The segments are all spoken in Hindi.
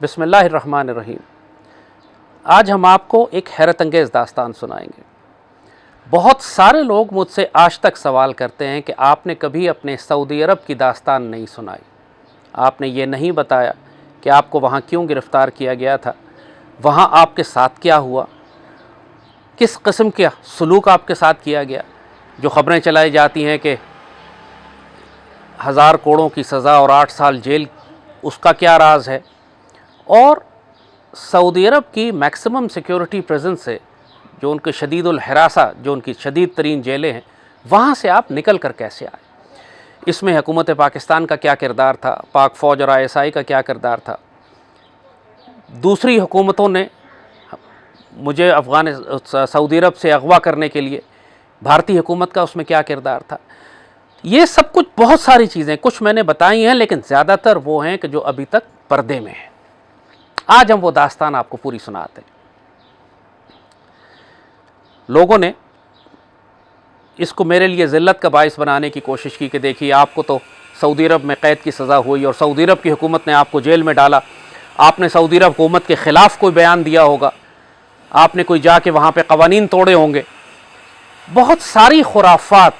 बिस्मिल्लाहिर्रहमानिर्रहीम। आज हम आपको एक हैरत अंगेज़ दास्तान सुनाएंगे। बहुत सारे लोग मुझसे आज तक सवाल करते हैं कि आपने कभी अपने सऊदी अरब की दास्तान नहीं सुनाई, आपने ये नहीं बताया कि आपको वहाँ क्यों गिरफ़्तार किया गया था, वहाँ आपके साथ क्या हुआ, किस किस्म का सलूक आपके साथ किया गया। जो ख़बरें चलाई जाती हैं कि 1000 करोड़ की सज़ा और 8 साल जेल, उसका क्या राज है। और सऊदी अरब की मैक्सिमम सिक्योरिटी प्रेजेंस से, जो उनके शदीदुल हिरासा, जो उनकी शदीद तरीन जेलें हैं, वहाँ से आप निकल कर कैसे आए। इसमें हुकूमत पाकिस्तान का क्या किरदार था, पाक फ़ौज और ISI का क्या किरदार था, दूसरी हुकूमतों ने मुझे सऊदी अरब से अगवा करने के लिए भारतीय हुकूमत का उसमें क्या किरदार था। ये सब कुछ, बहुत सारी चीज़ें कुछ मैंने बताई हैं, लेकिन ज़्यादातर वो हैं कि जो अभी तक पर्दे में हैं। आज हम वो दास्तान आपको पूरी सुनाते हैं। लोगों ने इसको मेरे लिए ज़िल्लत का बाइस बनाने की कोशिश की कि देखिए, आपको तो सऊदी अरब में क़ैद की सज़ा हुई और सऊदी अरब की हुकूमत ने आपको जेल में डाला, आपने सऊदी अरब हुकूमत के ख़िलाफ़ कोई बयान दिया होगा, आपने कोई जाके वहाँ पे क़वानीन तोड़े होंगे। बहुत सारी खुराफात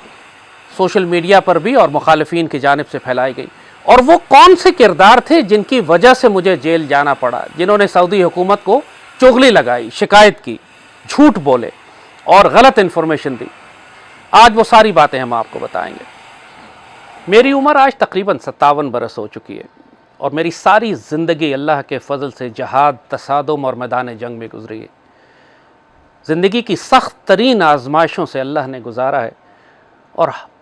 सोशल मीडिया पर भी और मुखालिफिन की जानिब से फैलाई गई। और वो कौन से किरदार थे जिनकी वजह से मुझे जेल जाना पड़ा, जिन्होंने सऊदी हुकूमत को चुगली लगाई, शिकायत की, झूठ बोले और गलत इन्फॉर्मेशन दी। आज वो सारी बातें हम आपको बताएंगे। मेरी उम्र आज तकरीबन 57 बरस हो चुकी है और मेरी सारी ज़िंदगी अल्लाह के फ़ज़ल से जहाद, तसादुम और मैदान जंग में गुजरी है। ज़िंदगी की सख्त तरीन आजमाइशों से अल्लाह ने गुजारा है और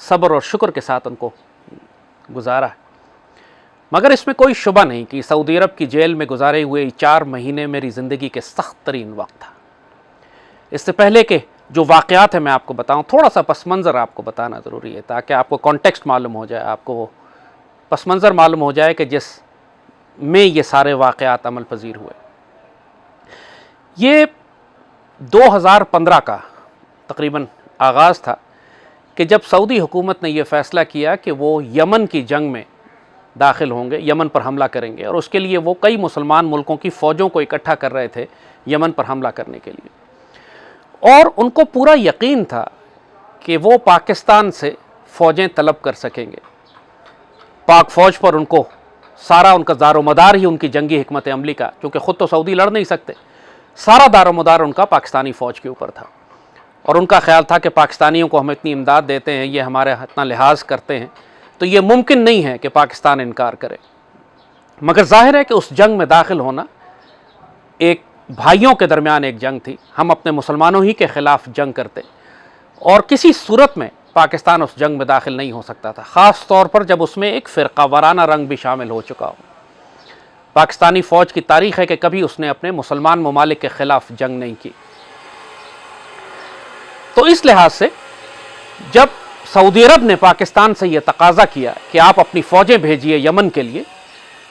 सब्र और शुक्र के साथ उनको गुजारा है। मगर इसमें कोई शुबा नहीं कि सऊदी अरब की जेल में गुजारे हुए 4 महीने मेरी ज़िंदगी के सख्त तरीन वक्त था। इससे पहले के जो वाक़यात हैं मैं आपको बताऊं, थोड़ा सा पस मंज़र आपको बताना ज़रूरी है ताकि आपको कॉन्टेक्स्ट मालूम हो जाए, आपको वो पस मंज़र मालूम हो जाए कि जिस में ये सारे वाक़यात अमल पजीर हुए। ये 2015 का तकरीबन आगाज़ था कि जब सऊदी हुकूमत ने यह फ़ैसला किया कि वो यमन की जंग में दाखिल होंगे, यमन पर हमला करेंगे, और उसके लिए वो कई मुसलमान मुल्कों की फ़ौजों को इकट्ठा कर रहे थे यमन पर हमला करने के लिए। और उनको पूरा यकीन था कि वो पाकिस्तान से फ़ौजें तलब कर सकेंगे। पाक फ़ौज पर उनको सारा उनका दारोमदार ही उनकी जंगी हिकमत अमली का, क्योंकि ख़ुद तो सऊदी लड़ नहीं सकते, सारा दारोमदार उनका पाकिस्तानी फ़ौज के ऊपर था। और उनका ख्याल था कि पाकिस्तानियों को हम इतनी इमदाद देते हैं, ये हमारे इतना लिहाज करते हैं, तो ये मुमकिन नहीं है कि पाकिस्तान इनकार करे। मगर ज़ाहिर है कि उस जंग में दाखिल होना एक भाइयों के दरमियान एक जंग थी, हम अपने मुसलमानों ही के ख़िलाफ़ जंग करते और किसी सूरत में पाकिस्तान उस जंग में दाखिल नहीं हो सकता था, ख़ास तौर पर जब उसमें एक फ़िरका वाराना रंग भी शामिल हो चुका हो। पाकिस्तानी फ़ौज की तारीख़ है कि कभी उसने अपने मुसलमान ममालिक के ख़िलाफ़ जंग नहीं की। तो इस लिहाज से जब सऊदी अरब ने पाकिस्तान से यह तकाज़ा किया कि आप अपनी फ़ौजें भेजिए यमन के लिए,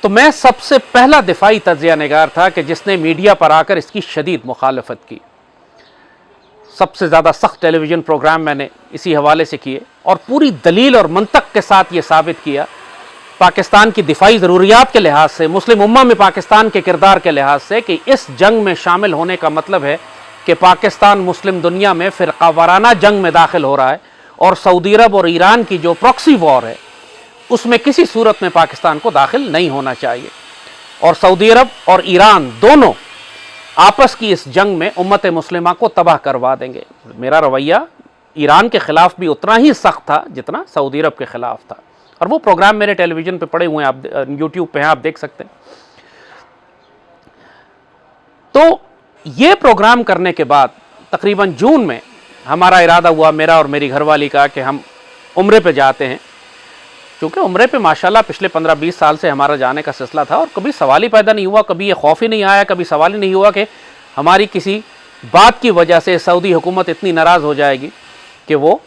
तो मैं सबसे पहला दिफाई तज्ज़िया निगार था कि जिसने मीडिया पर आकर इसकी शदीद मुखालफत की। सबसे ज़्यादा सख्त टेलीविज़न प्रोग्राम मैंने इसी हवाले से किए और पूरी दलील और मंतक के साथ ये साबित किया पाकिस्तान की दिफाई ज़रूरियात के लिहाज से, मुस्लिम उम्मा में पाकिस्तान के किरदार के लिहाज से, कि इस जंग में शामिल होने का मतलब है कि पाकिस्तान मुस्लिम दुनिया में फ़िरका वाराना जंग में दाखिल हो रहा है और सऊदी अरब और ईरान की जो प्रॉक्सी वॉर है उसमें किसी सूरत में पाकिस्तान को दाखिल नहीं होना चाहिए। और सऊदी अरब और ईरान दोनों आपस की इस जंग में उम्मत मुस्लिमा को तबाह करवा देंगे। मेरा रवैया ईरान के ख़िलाफ़ भी उतना ही सख्त था जितना सऊदी अरब के ख़िलाफ़ था, और वो प्रोग्राम मेरे टेलीविज़न पे पड़े हुए हैं, आप यूट्यूब पे हैं, आप देख सकते हैं। तो ये प्रोग्राम करने के बाद तकरीबन जून में हमारा इरादा हुआ, मेरा और मेरी घरवाली का, कि हम उम्रे पे जाते हैं। क्योंकि उम्रे पे माशाल्लाह पिछले 15-20 साल से हमारा जाने का सिलसिला था और कभी सवाल ही पैदा नहीं हुआ, कभी ये खौफ ही नहीं आया, कभी सवाल ही नहीं हुआ कि हमारी किसी बात की वजह से सऊदी हुकूमत इतनी नाराज़ हो जाएगी कि वो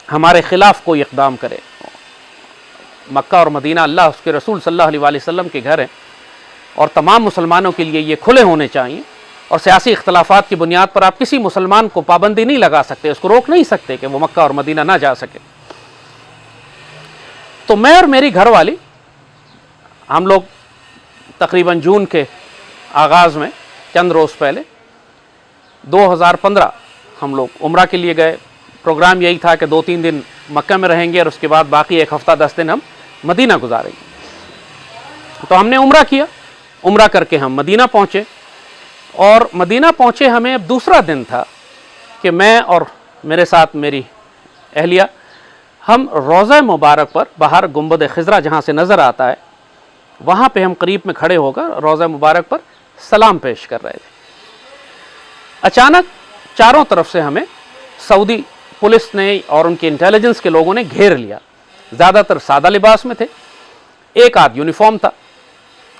हमारे ख़िलाफ़ कोई इक़दाम करे। मक्का और मदीना अल्लाह उसके रसूल सल्लल्लाहु अलैहि वसल्लम के घर हैं और तमाम मुसलमानों के लिए ये खुले होने चाहिए, और सियासी इख्तलाफात की बुनियाद पर आप किसी मुसलमान को पाबंदी नहीं लगा सकते, उसको रोक नहीं सकते कि वो मक्का और मदीना ना जा सके। तो तो मैं और मेरी घरवाली, हम लोग तकरीबन जून के आगाज़ में चंद रोज़ पहले 2015 हम लोग उम्रा के लिए गए। प्रोग्राम यही था कि 2-3 दिन मक्का में रहेंगे और उसके बाद बाकी 1 हफ़्ता 10 दिन हम मदीना गुजारेंगे। तो हमने उम्रा किया। उम्रा करके हम मदीना पहुँचे और मदीना पहुँचे हमें अब दूसरा दिन था कि मैं और मेरे साथ मेरी अहलिया हम रोज़ा मुबारक पर बाहर गुंबद खिज़रा जहाँ से नज़र आता है वहाँ पे हम करीब में खड़े होकर रोज़ा मुबारक पर सलाम पेश कर रहे थे। अचानक चारों तरफ से हमें सऊदी पुलिस ने और उनके इंटेलिजेंस के लोगों ने घेर लिया। ज़्यादातर सादा लिबास में थे, एक आध यूनिफॉर्म था।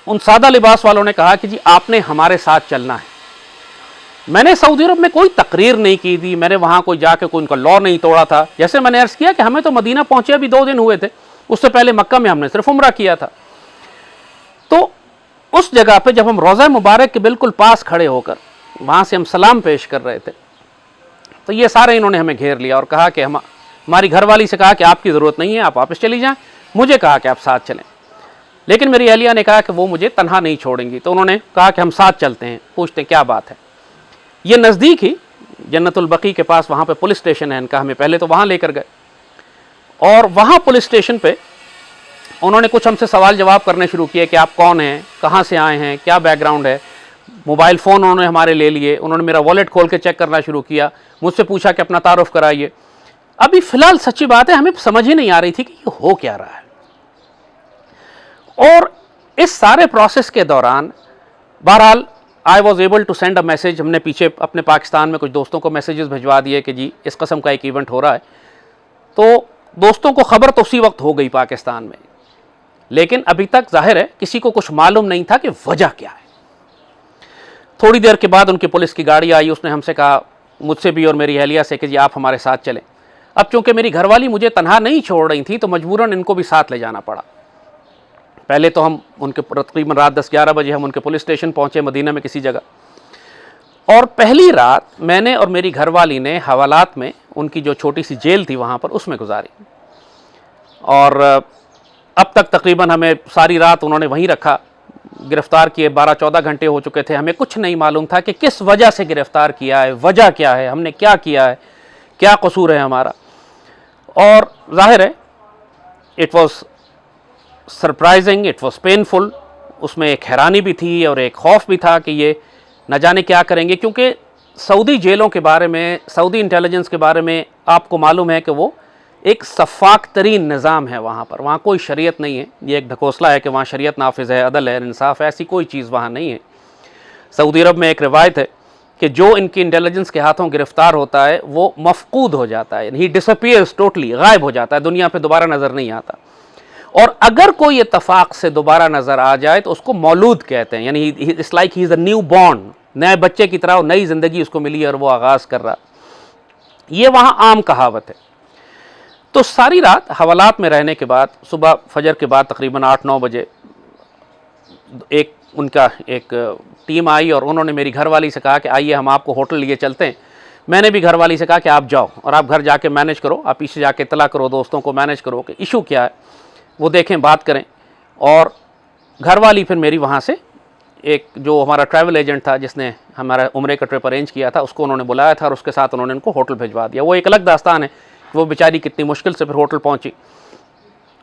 उन सादा लिबास वालों ने कहा कि जी आपने हमारे साथ चलना है। मैंने सऊदी अरब में कोई तकरीर नहीं की थी, मैंने वहाँ कोई जाके कोई उनका लॉ नहीं तोड़ा था। जैसे मैंने अर्ज़ किया कि हमें तो मदीना पहुँचे अभी 2 दिन हुए थे, उससे पहले मक्का में हमने सिर्फ उम्रा किया था। तो उस जगह पे जब हम रोज़ा मुबारक के बिल्कुल पास खड़े होकर वहाँ से हम सलाम पेश कर रहे थे तो ये सारे इन्होंने हमें घेर लिया और कहा कि हमारी घरवाली से कहा कि आपकी ज़रूरत नहीं है, आप वापस चली जाएं। मुझे कहा कि आप साथ चलें, लेकिन मेरी अहलिया ने कहा कि वो मुझे तन्हा नहीं छोड़ेंगी। तो उन्होंने कहा कि हम साथ चलते हैं, पूछते हैं क्या बात है। ये नज़दीक ही जन्नतुल बकी के पास वहाँ पे पुलिस स्टेशन है इनका, हमें पहले तो वहाँ लेकर गए और वहाँ पुलिस स्टेशन पे उन्होंने कुछ हमसे सवाल जवाब करने शुरू किए कि आप कौन हैं, कहाँ से आए हैं, क्या बैकग्राउंड है। मोबाइल फ़ोन उन्होंने हमारे ले लिए, उन्होंने मेरा वॉलेट खोल के चेक करना शुरू किया, मुझसे पूछा कि अपना तारुफ कराइए। अभी फ़िलहाल सच्ची बात है हमें समझ ही नहीं आ रही थी कि ये हो क्या रहा है। और इस सारे प्रोसेस के दौरान बहरहाल I was able to send a message. हमने पीछे अपने पाकिस्तान में कुछ दोस्तों को मैसेजेस भिजवा दिए कि जी इस कस्म का एक इवेंट हो रहा है। तो दोस्तों को खबर तो उसी वक्त हो गई पाकिस्तान में, लेकिन अभी तक जाहिर है किसी को कुछ मालूम नहीं था कि वजह क्या है। थोड़ी देर के बाद उनकी पुलिस की गाड़ी आई, उसने हमसे कहा, मुझसे भी और मेरी अहलिया से, कि जी आप हमारे साथ चलें। अब चूंकि मेरी घरवाली मुझे तनहा नहीं छोड़ रही थी तो मजबूरन इनको भी साथ ले जाना पड़ा। पहले तो हम उनके तकरीबन रात 10-11 बजे हम उनके पुलिस स्टेशन पहुँचे मदीना में किसी जगह, और पहली रात मैंने और मेरी घरवाली ने हवालात में उनकी जो छोटी सी जेल थी वहाँ पर उसमें गुजारी। और अब तक तकरीबन हमें सारी रात उन्होंने वहीं रखा। गिरफ़्तार किए 12-14 घंटे हो चुके थे। हमें कुछ नहीं मालूम था कि किस वजह से गिरफ़्तार किया है, वजह क्या है, हमने क्या किया है, क्या कसूर है हमारा। और जाहिर है it was surprising, it was painful. उसमें एक हैरानी भी थी और एक खौफ भी था कि ये न जाने क्या करेंगे, क्योंकि सऊदी जेलों के बारे में, सऊदी इंटेलिजेंस के बारे में आपको मालूम है कि वो एक शफ़ाक़ तरीन निज़ाम है। वहाँ पर वहाँ कोई शरीयत नहीं है। ये एक ढकोसला है कि वहाँ शरीयत नाफिज़ है, अदल है, इंसाफ है, ऐसी कोई चीज़ वहाँ नहीं है। सऊदी अरब में एक रिवायत है कि जो इनकी इंटेलिजेंस के हाथों गिरफ़्तार होता है वो मफ़कूद हो जाता है, ही डिसअपीयर्स, टोटली गायब हो जाता है, दुनिया पर दोबारा नज़र नहीं आता। और अगर कोई इत्तफ़ाक़ से दोबारा नज़र आ जाए तो उसको मौलूद कहते हैं, यानी it's like he is a new born, नए बच्चे की तरह नई ज़िंदगी उसको मिली है और वो आगाज़ कर रहा। ये वहाँ आम कहावत है। तो सारी रात हवालात में रहने के बाद सुबह फजर के बाद तकरीबन 8-9 बजे एक टीम आई और उन्होंने मेरी घरवाली से कहा कि आइए हम आपको होटल लिए चलते हैं। मैंने भी घरवाली से कहा कि आप जाओ और आप घर जाके मैनेज करो, आप पीछे जाके इत्तला करो, दोस्तों को मैनेज करो कि इशू क्या है, वो देखें, बात करें। और घरवाली फिर मेरी वहाँ से एक जो हमारा ट्रैवल एजेंट था जिसने हमारा उम्रे का ट्रिप अरेंज किया था उसको उन्होंने बुलाया था और उसके साथ उन्होंने उनको होटल भिजवा दिया। वो एक अलग दास्तान है, वो बेचारी कितनी मुश्किल से फिर होटल पहुंची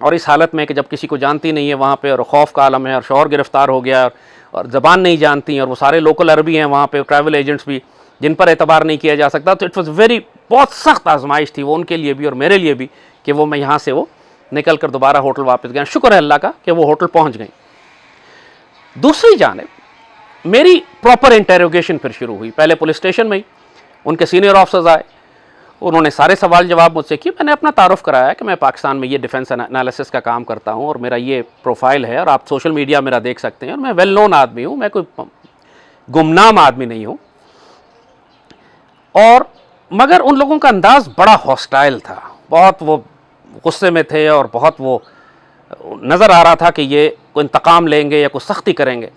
और इस हालत में कि जब किसी को जानती नहीं है वहाँ पे और खौफ का आलम है और शौहर गिरफ़्तार हो गया और ज़बान नहीं जानती और वो सारे लोकल अरबी हैं वहाँ पे, ट्रैवल एजेंट्स भी जिन पर एतबार नहीं किया जा सकता। तो इट वॉज़ वेरी, बहुत सख्त आजमाइश थी वो उनके लिए भी और मेरे लिए भी कि वो मैं यहाँ से वो निकल कर दोबारा होटल वापस गया। शुक्र है अल्लाह का कि वो होटल पहुँच गई। दूसरी जानिब मेरी प्रॉपर इंटेरोगेशन फिर शुरू हुई। पहले पुलिस स्टेशन में ही उनके सीनियर ऑफिसर्स आए, उन्होंने सारे सवाल जवाब मुझसे किए। मैंने अपना तारुफ कराया कि मैं पाकिस्तान में ये डिफेंस एनालिसिस का काम करता हूँ और मेरा ये प्रोफाइल है और आप सोशल मीडिया मेरा देख सकते हैं और मैं वेल नोन आदमी हूँ, मैं कोई गुमनाम आदमी नहीं हूँ। और मगर उन लोगों का अंदाज़ बड़ा हॉस्टाइल था, बहुत वो गुस्से में थे और बहुत वो नज़र आ रहा था कि ये कोई इंतकाम लेंगे या कोई सख्ती करेंगे।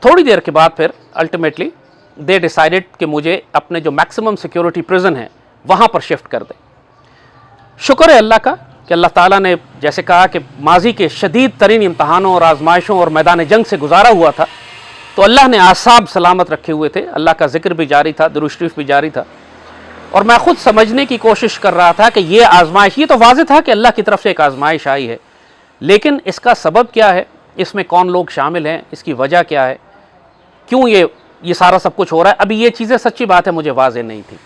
थोड़ी देर के बाद फिर अल्टीमेटली दे डिसाइडेड कि मुझे अपने जो मैक्सिमम सिक्योरिटी प्रिजन है वहाँ पर शिफ्ट कर दें। शुक्र है अल्लाह का कि अल्लाह ताला ने जैसे कहा कि माजी के शदीद तरीन इम्तहानों और आजमाइशों और मैदान जंग से गुजारा हुआ था, तो अल्लाह ने आसाब सलामत रखे हुए थे, अल्लाह का जिक्र भी जारी था, दुरूद शरीफ भी जारी था। और मैं ख़ुद समझने की कोशिश कर रहा था कि ये आजमाइश, ये तो वाज़ेह था कि अल्लाह की तरफ से एक आजमाइश आई है, लेकिन इसका सबब क्या है, इसमें कौन लोग शामिल हैं, इसकी वजह क्या है, क्यों ये सारा सब कुछ हो रहा है, अभी ये चीज़ें सच्ची बात है मुझे वाज़ेह नहीं थी।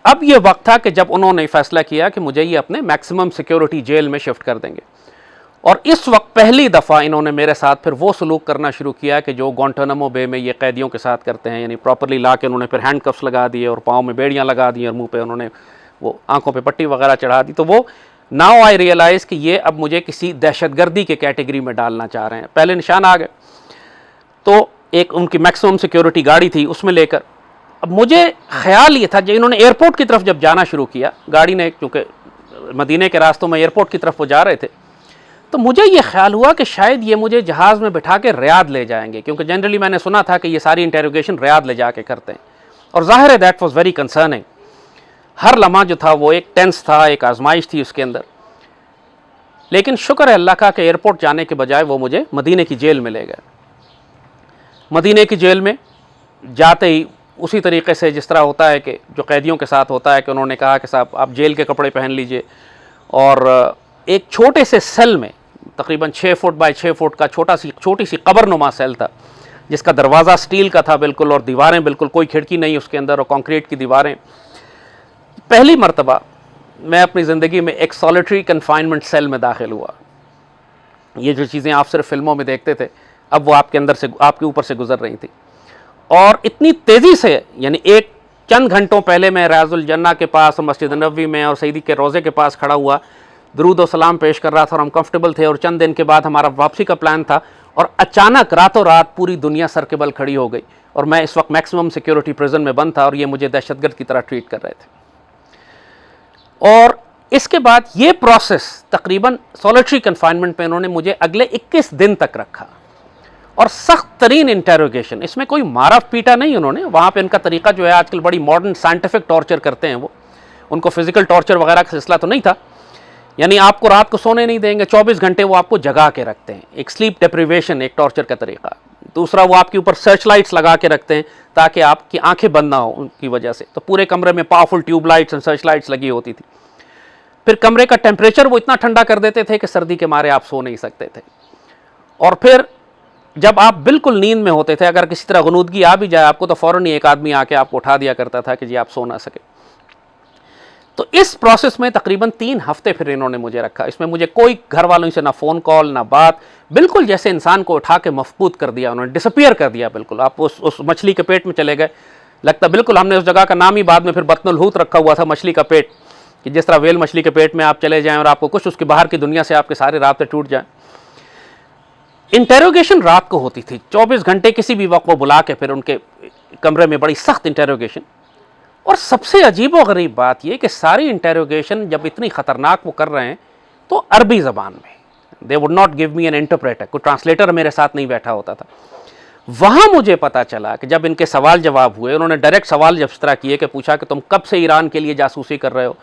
अब ये वक्त था कि जब उन्होंने फ़ैसला किया कि मुझे ये अपने मैक्सिमम सिक्योरिटी जेल में शिफ्ट कर देंगे। और इस वक्त पहली दफ़ा इन्होंने मेरे साथ फिर वो सलूक करना शुरू किया कि जो गुआंटानामो बे में ये कैदियों के साथ करते हैं, यानी प्रॉपरली ला के उन्होंने फिर हैंड कफ्स लगा दिए और पाँव में बेड़ियाँ लगा दी और मुंह पे उन्होंने वो आंखों पे पट्टी वगैरह चढ़ा दी। तो वो नाउ आई रियलाइज़ कि ये अब मुझे किसी दहशतगर्दी के कैटेगरी में डालना चाह रहे हैं। पहले निशान आ गए, तो एक उनकी मैक्सिमम सिक्योरिटी गाड़ी थी, उसमें लेकर अब मुझे ख्याल ये था, जब इन्होंने एयरपोर्ट की तरफ जब जाना शुरू किया, गाड़ी ने, क्योंकि मदीने के रास्तों में एयरपोर्ट की तरफ वो जा रहे थे, तो मुझे ये ख्याल हुआ कि शायद ये मुझे जहाज़ में बिठा के रियाद ले जाएंगे, क्योंकि जनरली मैंने सुना था कि ये सारी इंटेरोगेशन रियाद ले जाके करते हैं। और ज़ाहिर है दैट वाज वेरी कंसर्निंग। हर लम्हा जो था वो एक टेंस था, एक आजमाइश थी उसके अंदर। लेकिन शुक्र है अल्लाह का कि एयरपोर्ट जाने के बजाय वो मुझे मदीने की जेल में ले गए। मदीने की जेल में जाते ही उसी तरीके से जिस तरह होता है कि जो कैदियों के साथ होता है कि उन्होंने कहा कि साहब आप जेल के कपड़े पहन लीजिए, और एक छोटे से सेल में तकरीबन 6 फुट बाय 6 फुट का छोटी सी कब्रनुमा सेल था, जिसका दरवाज़ा स्टील का था बिल्कुल, और दीवारें बिल्कुल कोई खिड़की नहीं उसके अंदर, और कंक्रीट की दीवारें। पहली मरतबा मैं अपनी ज़िंदगी में एक सॉलिटरी कन्फाइनमेंट सेल में दाखिल हुआ। ये जो चीज़ें आप सिर्फ फिल्मों में देखते थे, अब वो आपके अंदर से, आपके ऊपर से गुजर रही थी। और इतनी तेज़ी से, यानी एक चंद घंटों पहले मैं रियाजुल जन्ना के पास, मस्जिद नबवी में और सईदी के रोज़े के पास खड़ा हुआ, दुरूद और सलाम पेश कर रहा था और हम कंफर्टेबल थे, और चंद दिन के बाद हमारा वापसी का प्लान था, और अचानक रातों रात पूरी दुनिया सर के बल खड़ी हो गई, और मैं इस वक्त मैक्सिमम सिक्योरिटी प्रिजन में बंद था, और ये मुझे दहशतगर्द की तरह ट्रीट कर रहे थे। और इसके बाद ये प्रोसेस तकरीबन सॉलिटरी कन्फाइनमेंट पे इन्होंने मुझे अगले 21 दिन तक रखा, और सख्त तरीन इंटेरोगेशन, इसमें कोई मारा पीटा नहीं उन्होंने। वहाँ पे इनका तरीका जो है आजकल बड़ी मॉडर्न साइंटिफिक टॉर्चर करते हैं वो, उनको फिजिकल टॉर्चर वगैरह का सिलसिला तो नहीं था। यानी आपको रात को सोने नहीं देंगे, 24 घंटे वो आपको जगा के रखते हैं, एक स्लीप डिप्रिवेशन एक टॉर्चर का तरीका। दूसरा, वो आपके ऊपर सर्च लाइट्स लगा के रखते हैं ताकि आपकी आंखें बंद ना हो उनकी वजह से, तो पूरे कमरे में पावरफुल ट्यूब लाइट्स और सर्च लाइट्स लगी होती थी। फिर कमरे का टेम्परेचर वो इतना ठंडा कर देते थे कि सर्दी के मारे आप सो नहीं सकते थे। और फिर जब आप बिल्कुल नींद में होते थे, अगर किसी तरह गुनूदगी आ भी जाए आपको, तो फ़ौरन ही एक आदमी आके आपको उठा दिया करता था कि जी आप सो ना सके। तो इस प्रोसेस में तकरीबन 3 हफ्ते फिर इन्होंने मुझे रखा। इसमें मुझे कोई घर वालों से ना फ़ोन कॉल ना बात, बिल्कुल जैसे इंसान को उठा के मफकूद कर दिया उन्होंने, डिसअपीयर कर दिया बिल्कुल। आप उस मछली के पेट में चले गए, लगता बिल्कुल हमने उस जगह का नाम ही बाद में फिर बतनुल हूत रखा हुआ था, मछली का पेट, कि जिस तरह वेल मछली के पेट में आप चले जाएं और आपको कुछ उसके बाहर की दुनिया से आपके सारे राब्ते टूट जाएं। इंटेरोगेशन रात को होती थी, 24 घंटे किसी भी वक्त वो बुला के फिर उनके कमरे में बड़ी सख्त इंटेरोगेशन। और सबसे अजीब व गरीब बात यह कि सारी इंटेरोगेशन जब इतनी ख़तरनाक वो कर रहे हैं तो अरबी ज़बान में, they would not give me N interpreter, कोई ट्रांसलेटर मेरे साथ नहीं बैठा होता था। वहाँ मुझे पता चला कि जब इनके सवाल जवाब हुए, उन्होंने डायरेक्ट सवाल जब इस तरह किए कि पूछा कि तुम कब से ईरान के लिए जासूसी कर रहे हो,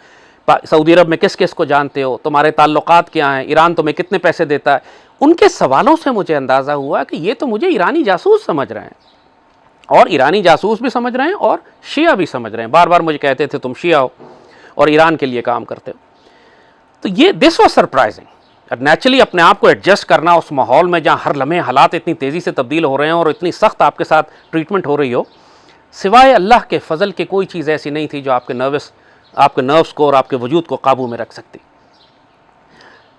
सऊदी अरब में किस किस को जानते हो, तुम्हारे ताल्लुकात क्या हैं, ईरान तुम्हें कितने पैसे देता है। उनके सवालों से मुझे अंदाज़ा हुआ कि ये तो मुझे ईरानी जासूस समझ रहे हैं, और ईरानी जासूस भी समझ रहे हैं और शिया भी समझ रहे हैं। बार बार मुझे कहते थे तुम शिया हो और ईरान के लिए काम करते हो। तो ये दिस वाज सरप्राइजिंग। नेचुरली अपने आप को एडजस्ट करना उस माहौल में जहाँ हर लम्हे हालात इतनी तेज़ी से तब्दील हो रहे हैं और इतनी सख्त आपके साथ ट्रीटमेंट हो रही हो, सिवाय अल्लाह के फजल के कोई चीज़ ऐसी नहीं थी जो आपके नर्व्स को और आपके वजूद को काबू में रख सकती।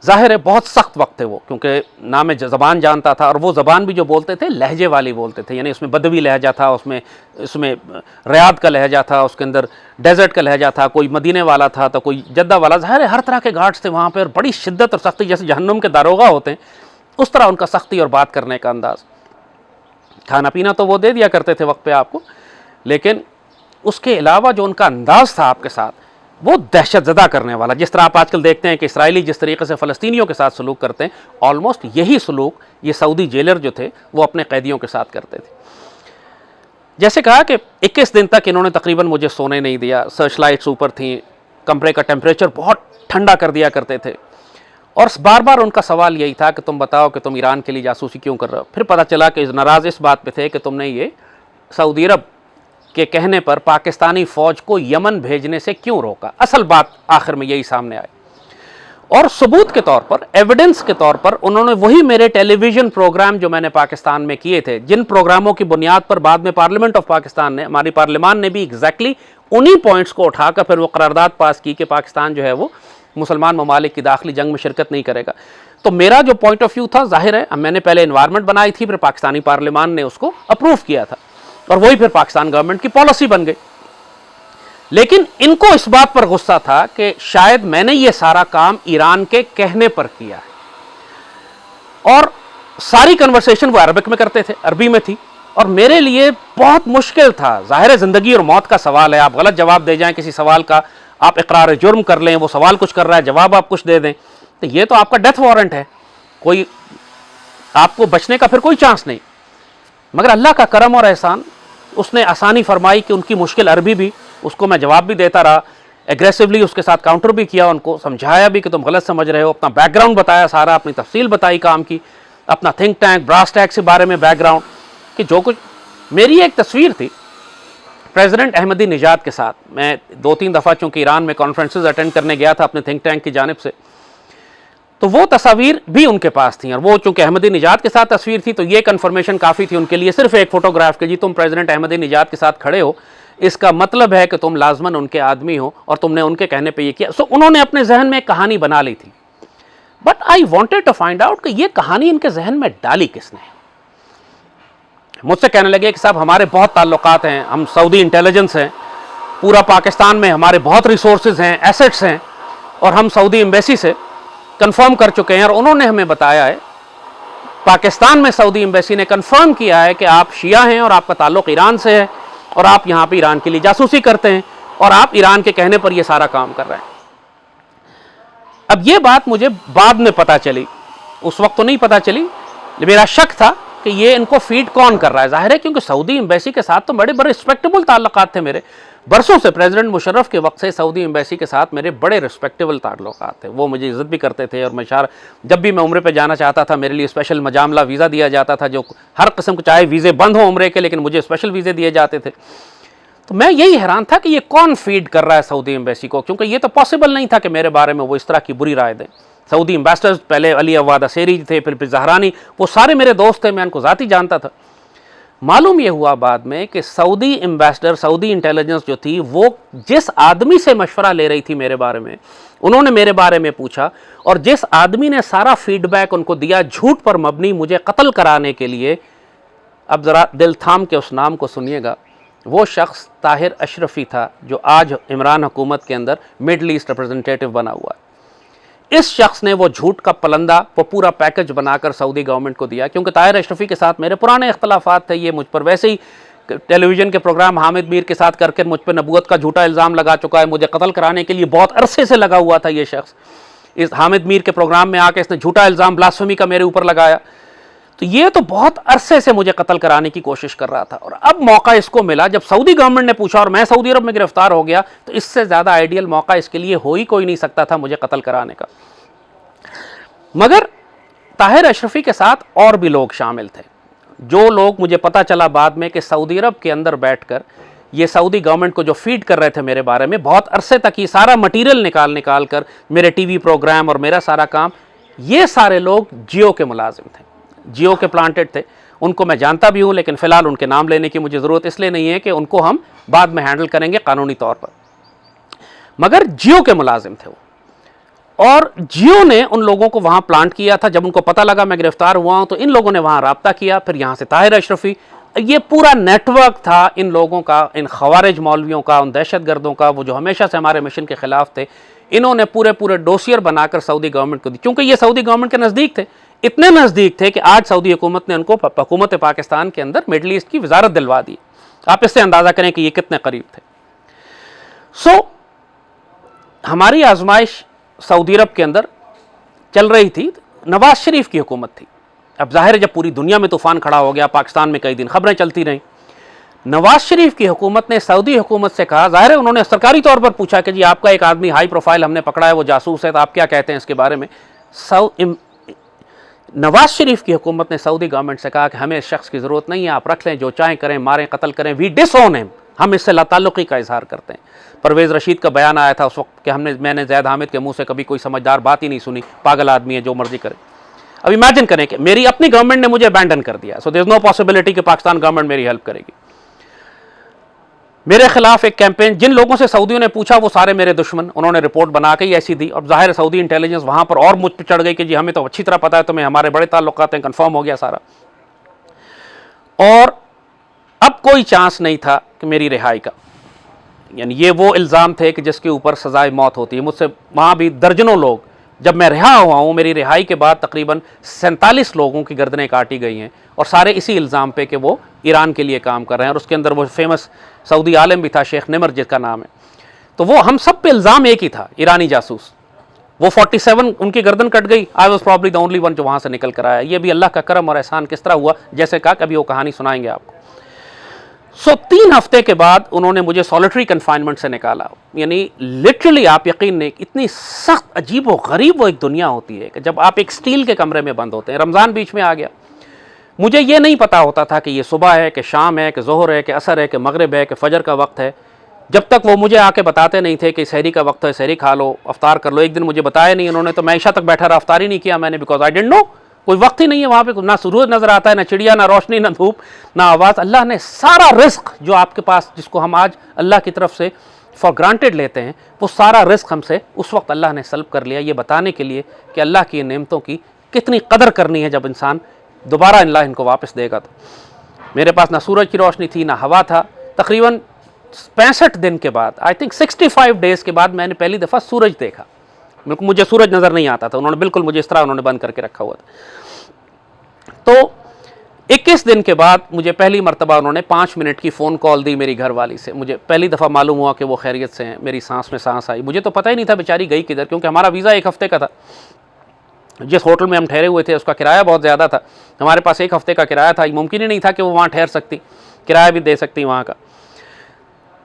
ज़ाहिर है बहुत सख्त वक्त थे वो, क्योंकि ना मैं ज़बान जानता था, और वो ज़बान भी जो बोलते थे लहजे वाली बोलते थे, यानी उसमें बदवी लहजा था, उसमें रियाद का लहजा था, उसके अंदर डेजर्ट का लहजा था, कोई मदीने वाला था तो कोई जद्दा वाला। ज़ाहिर है हर तरह के गार्ड्स थे वहाँ पर, बड़ी शिद्दत और सख्ती, जैसे जहन्नुम के दारोगा होते हैं उस तरह उनका सख्ती और बात करने का अंदाज़। खाना पीना तो वो दे दिया करते थे वक्त पे आपको, लेकिन उसके अलावा जो उनका अंदाज़ था आपके साथ, वो दहशतज़दा करने वाला। जिस तरह आप आजकल देखते हैं कि इसराइली जिस तरीके से फ़लस्तीनियों के साथ सलूक करते हैं, ऑलमोस्ट यही सलूक ये सऊदी जेलर जो थे वो अपने कैदियों के साथ करते थे। जैसे कहा कि 21 दिन तक इन्होंने तकरीबन मुझे सोने नहीं दिया, सर्च लाइट्स ऊपर थी, कमरे का टेम्परेचर बहुत ठंडा कर दिया करते थे। और बार बार उनका सवाल यही था कि तुम बताओ कि तुम ईरान के लिए जासूसी क्यों कर रहे हो। फिर पता चला कि नाराज़ इस बात पे थे कि तुमने ये सऊदी अरब के कहने पर पाकिस्तानी फ़ौज को यमन भेजने से क्यों रोका। असल बात आखिर में यही सामने आई, और सबूत के तौर पर, एविडेंस के तौर पर उन्होंने वही मेरे टेलीविज़न प्रोग्राम जो मैंने पाकिस्तान में किए थे, जिन प्रोग्रामों की बुनियाद पर बाद में पार्लियामेंट ऑफ पाकिस्तान ने, हमारी पार्लियामान ने भी एग्जैक्टली उन्हीं पॉइंट्स को उठाकर फिर वो करारदाद पास की कि पाकिस्तान जो है वो मुसलमान ममालिक की दाखिली जंग में शिरकत नहीं करेगा। तो मेरा जो पॉइंट ऑफ व्यू था, जाहिर है मैंने पहले एनवायरनमेंट बनाई थी, फिर पाकिस्तानी पार्लियामान ने उसको अप्रूव किया था और वही फिर पाकिस्तान गवर्नमेंट की पॉलिसी बन गई। लेकिन इनको इस बात पर गुस्सा था कि शायद मैंने ये सारा काम ईरान के कहने पर किया है, और सारी कन्वर्सेशन वो अरबिक में करते थे, अरबी में थी, और मेरे लिए बहुत मुश्किल था। जाहिर है ज़िंदगी और मौत का सवाल है, आप गलत जवाब दे जाएं किसी सवाल का, आप इकरार जुर्म कर लें, वो सवाल कुछ कर रहा है, जवाब आप कुछ दे दें, तो ये तो आपका डेथ वारंट है, कोई आपको बचने का फिर कोई चांस नहीं। मगर अल्लाह का करम और एहसान, उसने आसानी फरमाई कि उनकी मुश्किल अरबी भी, उसको मैं जवाब भी देता रहा, एग्रेसिवली उसके साथ काउंटर भी किया, उनको समझाया भी कि तुम गलत समझ रहे हो, अपना बैकग्राउंड बताया सारा, अपनी तफसील बताई काम की, अपना थिंक टैंक, ब्रास टैंक के बारे में बैकग्राउंड, कि जो कुछ मेरी एक तस्वीर थी प्रेसिडेंट अहमदी निजाद के साथ। मैं 2-3 दफ़ा चूँकि ईरान में कॉन्फ्रेंसेस अटेंड करने गया था अपने थिंक टैंक की जानिब से, तो वो तस्वीर भी उनके पास थी, और वो चूँकि अहमदी निजाद के साथ तस्वीर थी तो ये कन्फर्मेशन काफ़ी थी उनके लिए, सिर्फ एक फ़ोटोग्राफ के, जी तुम प्रेसिडेंट अहमदी निजाद के साथ खड़े हो, इसका मतलब है कि तुम लाजमन उनके आदमी हो और तुमने उनके कहने पे ये किया। सो उन्होंने अपने जहन में एक कहानी बना ली थी, but I wanted to find out कि ये कहानी इनके जहन में डाली किसने। मुझसे कहने लगे कि साहब हमारे बहुत ताल्लुकात हैं, हम सऊदी इंटेलिजेंस हैं, पूरा पाकिस्तान में हमारे बहुत रिसोर्सेज हैं, एसेट्स हैं, और हम सऊदी एम्बेसी से कंफर्म कर चुके हैं, और उन्होंने हमें बताया है, पाकिस्तान में सऊदी एम्बेसी ने कंफर्म किया है कि आप शिया हैं और आपका ताल्लुक ईरान से है, और आप यहाँ पे ईरान के लिए जासूसी करते हैं, और आप ईरान के कहने पर ये सारा काम कर रहे हैं। अब ये बात मुझे बाद में पता चली, उस वक्त तो नहीं पता चली, मेरा शक था कि ये इनको फीड कौन कर रहा है। जाहिर है क्योंकि सऊदी एम्बेसी के साथ तो बड़े बड़े रिस्पेक्टेबल ताल्लुकात थे मेरे, बरसों से, प्रेसिडेंट मुशर्रफ के वक्त से सऊदी एम्बेसी के साथ मेरे बड़े रिस्पेक्टेबल ताल्लुकात थे, वो मुझे इज़्ज़त भी करते थे, और मैं जब भी मैं उम्रे पे जाना चाहता था मेरे लिए स्पेशल मजामला वीज़ा दिया जाता था, जो हर किस्म के, चाहे वीज़े बंद हो उम्रे के, लेकिन मुझे स्पेशल वीज़े दिए जाते थे। तो मैं यही हैरान था कि ये कौन फीड कर रहा है सऊदी एम्बेसी को, क्योंकि ये तो पॉसिबल नहीं था कि मेरे बारे में वो इस तरह की बुरी राय दें। सऊदी एम्बेसडर्स, पहले अली अवाद असेरी थे, फिर जहरानी, वो सारे मेरे दोस्त थे, मैं उनको ज़ाती जानता था। मालूम ये हुआ बाद में कि सऊदी एम्बेसडर, सऊदी इंटेलिजेंस जो थी, वो जिस आदमी से मशवरा ले रही थी मेरे बारे में, उन्होंने मेरे बारे में पूछा, और जिस आदमी ने सारा फीडबैक उनको दिया झूठ पर मबनी मुझे कत्ल कराने के लिए, अब ज़रा दिल थाम के उस नाम को सुनिएगा, वो शख्स ताहिर अशरफी था, जो आज इमरान हुकूमत के अंदर मिडल ईस्ट रिप्रेजेंटेटिव बना हुआ है। इस शख्स ने वो झूठ का पलंदा, वो पूरा पैकेज बनाकर सऊदी गवर्नमेंट को दिया, क्योंकि ताहिर अशरफी के साथ मेरे पुराने इख्तलाफात थे, ये मुझ पर वैसे ही टेलीविज़न के प्रोग्राम हामिद मीर के साथ करके मुझ पर नबूवत का झूठा इल्ज़ाम लगा चुका है, मुझे कत्ल कराने के लिए बहुत अरसे से लगा हुआ था ये शख्स। इस हामिद मीर के प्रोग्राम में आके इसने झूठा इल्ज़ाम ब्लास्फेमी का मेरे ऊपर लगाया, तो ये तो बहुत अरसे से मुझे कत्ल कराने की कोशिश कर रहा था। और अब मौका इसको मिला, जब सऊदी गवर्नमेंट ने पूछा और मैं सऊदी अरब में गिरफ्तार हो गया, तो इससे ज़्यादा आइडियल मौका इसके लिए हो ही कोई नहीं सकता था मुझे कत्ल कराने का। मगर ताहिर अशरफी के साथ और भी लोग शामिल थे, जो लोग मुझे पता चला बाद में कि सऊदी अरब के अंदर बैठकर ये सऊदी गवर्नमेंट को जो फीड कर रहे थे मेरे बारे में, बहुत अरसे तक ये सारा मटेरियल निकाल कर मेरे टीवी प्रोग्राम और मेरा सारा काम, ये सारे लोग जियो के मुलाजिम थे, जियो के प्लांटेड थे। उनको मैं जानता भी हूँ, लेकिन फ़िलहाल उनके नाम लेने की मुझे ज़रूरत इसलिए नहीं है कि उनको हम बाद में हैंडल करेंगे कानूनी तौर पर, मगर जियो के मुलाजिम थे वो। और जियो ने उन लोगों को वहाँ प्लांट किया था। जब उनको पता लगा मैं गिरफ्तार हुआ हूँ, तो इन लोगों ने वहाँ रब्ता किया, फिर यहाँ से ताहिर अशरफी, ये पूरा नेटवर्क था इन लोगों का, इन खवारिज मौलवियों का, उन दहशत गर्दों का, वो जो हमेशा से हमारे मिशन के ख़िलाफ़ थे। इन्होंने पूरे पूरे डोसियर बनाकर सऊदी गवर्नमेंट को दी, क्योंकि ये सऊदी गवर्नमेंट के नज़दीक थे, इतने नज़दीक थे कि आज सऊदी हुकूमत ने उनको हुकूमत पाकिस्तान के अंदर मिडल ईस्ट की वजारत दिलवा दी। आप इससे अंदाज़ा करें कि ये कितने करीब थे। सो हमारी आजमाइश सऊदी अरब के अंदर चल रही थी, नवाज शरीफ की हुकूमत थी। अब जाहिर है जब पूरी दुनिया में तूफ़ान खड़ा हो गया, पाकिस्तान में कई दिन खबरें चलती रहीं, नवाज शरीफ की हुकूमत ने सऊदी हुकूमत से कहा, ज़ाहिर है उन्होंने सरकारी तौर पर पूछा कि जी आपका एक आदमी हाई प्रोफाइल हमने पकड़ा है, वो जासूस है, तो आप क्या कहते हैं इसके बारे में। नवाज शरीफ की हुकूमत ने सऊदी गवर्नमेंट से कहा कि हमें इस शख्स की ज़रूरत नहीं है, आप रख लें, जो चाहें करें, मारें, कत्ल करें, वी डिसओन हिम, हम इससे लाताल्लुकी का इजहार करते हैं। परवेज़ रशीद का बयान आया था उस वक्त कि मैंने ज़ैद हामिद के मुंह से कभी कोई समझदार बात ही नहीं सुनी, पागल आदमी है, जो मर्जी करे। अब इमेजिन करें कि मेरी अपनी गवर्नमेंट ने मुझे अबैंडन कर दिया, so there is no possibility कि पाकिस्तान गवर्नमेंट मेरी हेल्प करेगी। मेरे खिलाफ एक कैंपेन, जिन लोगों से सऊदियों ने पूछा वो सारे मेरे दुश्मन, उन्होंने रिपोर्ट बना के ही ऐसी दी। अब जाहिर सऊदी इंटेलिजेंस वहां पर और मुझ पर चढ़ गई कि जी हमें तो अच्छी तरह पता है तुम्हें, हमारे बड़े ताल्लुकात हैं, कंफर्म हो गया सारा। और अब कोई चांस नहीं था कि मेरी रिहाई का, यानी ये वो इल्ज़ाम थे कि जिसके ऊपर सजाए मौत होती है। मुझसे वहाँ भी दर्जनों लोग, जब मैं रिहा हुआ हूँ, मेरी रिहाई के बाद तकरीबन 47 लोगों की गर्दनें काटी गई हैं, और सारे इसी इल्ज़ाम पे कि वो ईरान के लिए काम कर रहे हैं। और उसके अंदर वो फेमस सऊदी आलिम भी था, शेख निमर जिसका नाम है, तो वो हम सब पे इल्ज़ाम एक ही था, ईरानी जासूस। वो 47 उनकी गर्दन कट गई, I was probably the only one जो वहाँ से निकल कर आया। ये भी अल्लाह का करम और एहसान किस तरह हुआ, जैसे कहा कभी वो कहानी सुनाएंगे आपको। 3 हफ्ते के बाद उन्होंने मुझे सॉलिटरी कन्फाइनमेंट से निकाला। यानी लिटरली आप यकीन नहीं, इतनी सख्त अजीब व गरीब वो एक दुनिया होती है कि जब आप एक स्टील के कमरे में बंद होते हैं। रमज़ान बीच में आ गया, मुझे ये नहीं पता होता था कि ये सुबह है कि शाम है कि ज़ोहर है कि असर है कि मगरिब है कि फ़जर का वक्त है। जब तक वो मुझे आके बताते नहीं थे कि सहरी का वक्त है, सहरी खा लो, अफ्तार कर लो। एक दिन मुझे बताया नहीं उन्होंने, तो मैं ईशा तक बैठा रहा, अफ्तार ही नहीं किया मैंने, बिकॉज आई डिडंट नो। कोई वक्त ही नहीं है वहाँ पे, ना सूरज नज़र आता है, ना चिड़िया, ना रोशनी, ना धूप, ना आवाज़। अल्लाह ने सारा रिस्क जो आपके पास, जिसको हम आज अल्लाह की तरफ से फॉर ग्रांटेड लेते हैं, वो सारा रिस्क हमसे उस वक्त अल्लाह ने सल्ब कर लिया, ये बताने के लिए कि अल्लाह की नेमतों की कितनी कदर करनी है जब इंसान दोबारा अल्लाह इनको वापस देगा। तो मेरे पास ना सूरज की रोशनी थी, ना हवा था। तकरीबन 65 दिन के बाद, आई थिंक 65 डेज़ के बाद मैंने पहली दफ़ा सूरज देखा। बिल्कुल मुझे सूरज नज़र नहीं आता था, उन्होंने बिल्कुल मुझे इस तरह उन्होंने बंद करके रखा हुआ था। तो 21 दिन के बाद मुझे पहली मरतबा उन्होंने 5 मिनट की फ़ोन कॉल दी मेरी घरवाली से। मुझे पहली दफ़ा मालूम हुआ कि वो खैरियत से हैं। मेरी सांस में सांस आई। मुझे तो पता ही नहीं था बेचारी गई किधर, क्योंकि हमारा वीज़ा 1 हफ़्ते का था। जिस होटल में हम ठहरे हुए थे उसका किराया बहुत ज़्यादा था, हमारे पास 1 हफ़्ते का किराया था। मुमकिन ही नहीं था कि वो वहाँ ठहर सकती, किराया भी दे सकती वहाँ का।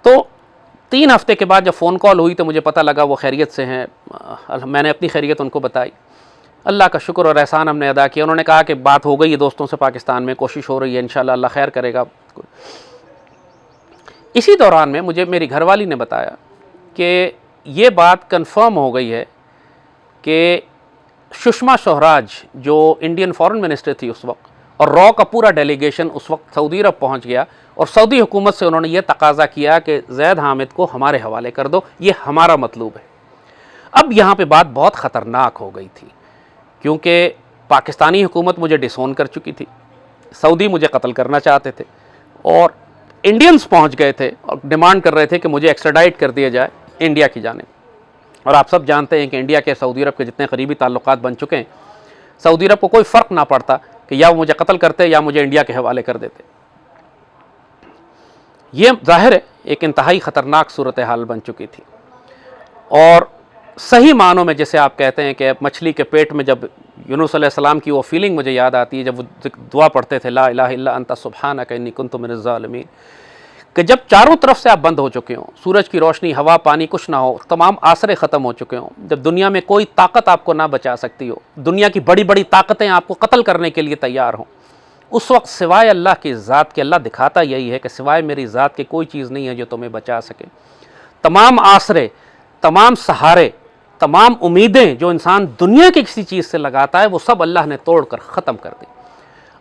तो 3 हफ़्ते के बाद जब फ़ोन कॉल हुई तो मुझे पता लगा वो खैरियत से हैं। मैंने अपनी खैरियत उनको बताई। अल्लाह का शुक्र और एहसान हमने अदा किया। उन्होंने कहा कि बात हो गई है दोस्तों से पाकिस्तान में, कोशिश हो रही है, इंशाल्लाह अल्लाह खैर करेगा। इसी दौरान में मुझे मेरी घरवाली ने बताया कि ये बात कंफर्म हो गई है कि सुषमा स्वराज जो इंडियन फॉरेन मिनिस्टर थी उस वक्त, और रॉ का पूरा डेलीगेशन उस वक्त सऊदी अरब पहुँच गया, और सऊदी हुकूमत से उन्होंने ये तकाजा किया कि ज़ैद हामिद को हमारे हवाले कर दो, ये हमारा मतलूब है। अब यहाँ पे बात बहुत ख़तरनाक हो गई थी, क्योंकि पाकिस्तानी हुकूमत मुझे डिसोन कर चुकी थी, सऊदी मुझे कत्ल करना चाहते थे, और इंडियंस पहुँच गए थे और डिमांड कर रहे थे कि मुझे एक्स्ट्राडाइट कर दिया जाए इंडिया की जानिब। और आप सब जानते हैं कि इंडिया के सऊदी अरब के जितने करीबी ताल्लुकात बन चुके हैं, सऊदी अरब को कोई फ़र्क ना पड़ता कि या वो मुझे कत्ल करते या मुझे इंडिया के हवाले कर देते। ये ज़ाहिर है एक इंतहाई ख़तरनाक सूरत हाल बन चुकी थी। और सही मानों में जैसे आप कहते हैं कि मछली के पेट में, जब यूनुस अलैहिस्सलाम की वो फीलिंग मुझे याद आती है जब वो दुआ पढ़ते थे, ला इलाहा इल्ला अन्ता सुब्हानका इन्नी कुन्तु मिनज़ ज़ालिमीन, कि जब चारों तरफ से आप बंद हो चुके हों, सूरज की रोशनी, हवा, पानी कुछ ना हो, तमाम आसरे ख़त्म हो चुके हों, जब दुनिया में कोई ताकत आपको ना बचा सकती हो, दुनिया की बड़ी बड़ी ताकतें आपको कत्ल करने के लिए तैयार हों, उस वक्त सिवाय अल्लाह की ज़ात के, अल्लाह दिखाता यही है कि सिवाय मेरी ज़ात के कोई चीज़ नहीं है जो तुम्हें बचा सके। तमाम आसरे, तमाम सहारे, तमाम उम्मीदें जो इंसान दुनिया की किसी चीज़ से लगाता है, वो सब अल्लाह ने तोड़ कर ख़त्म कर दी।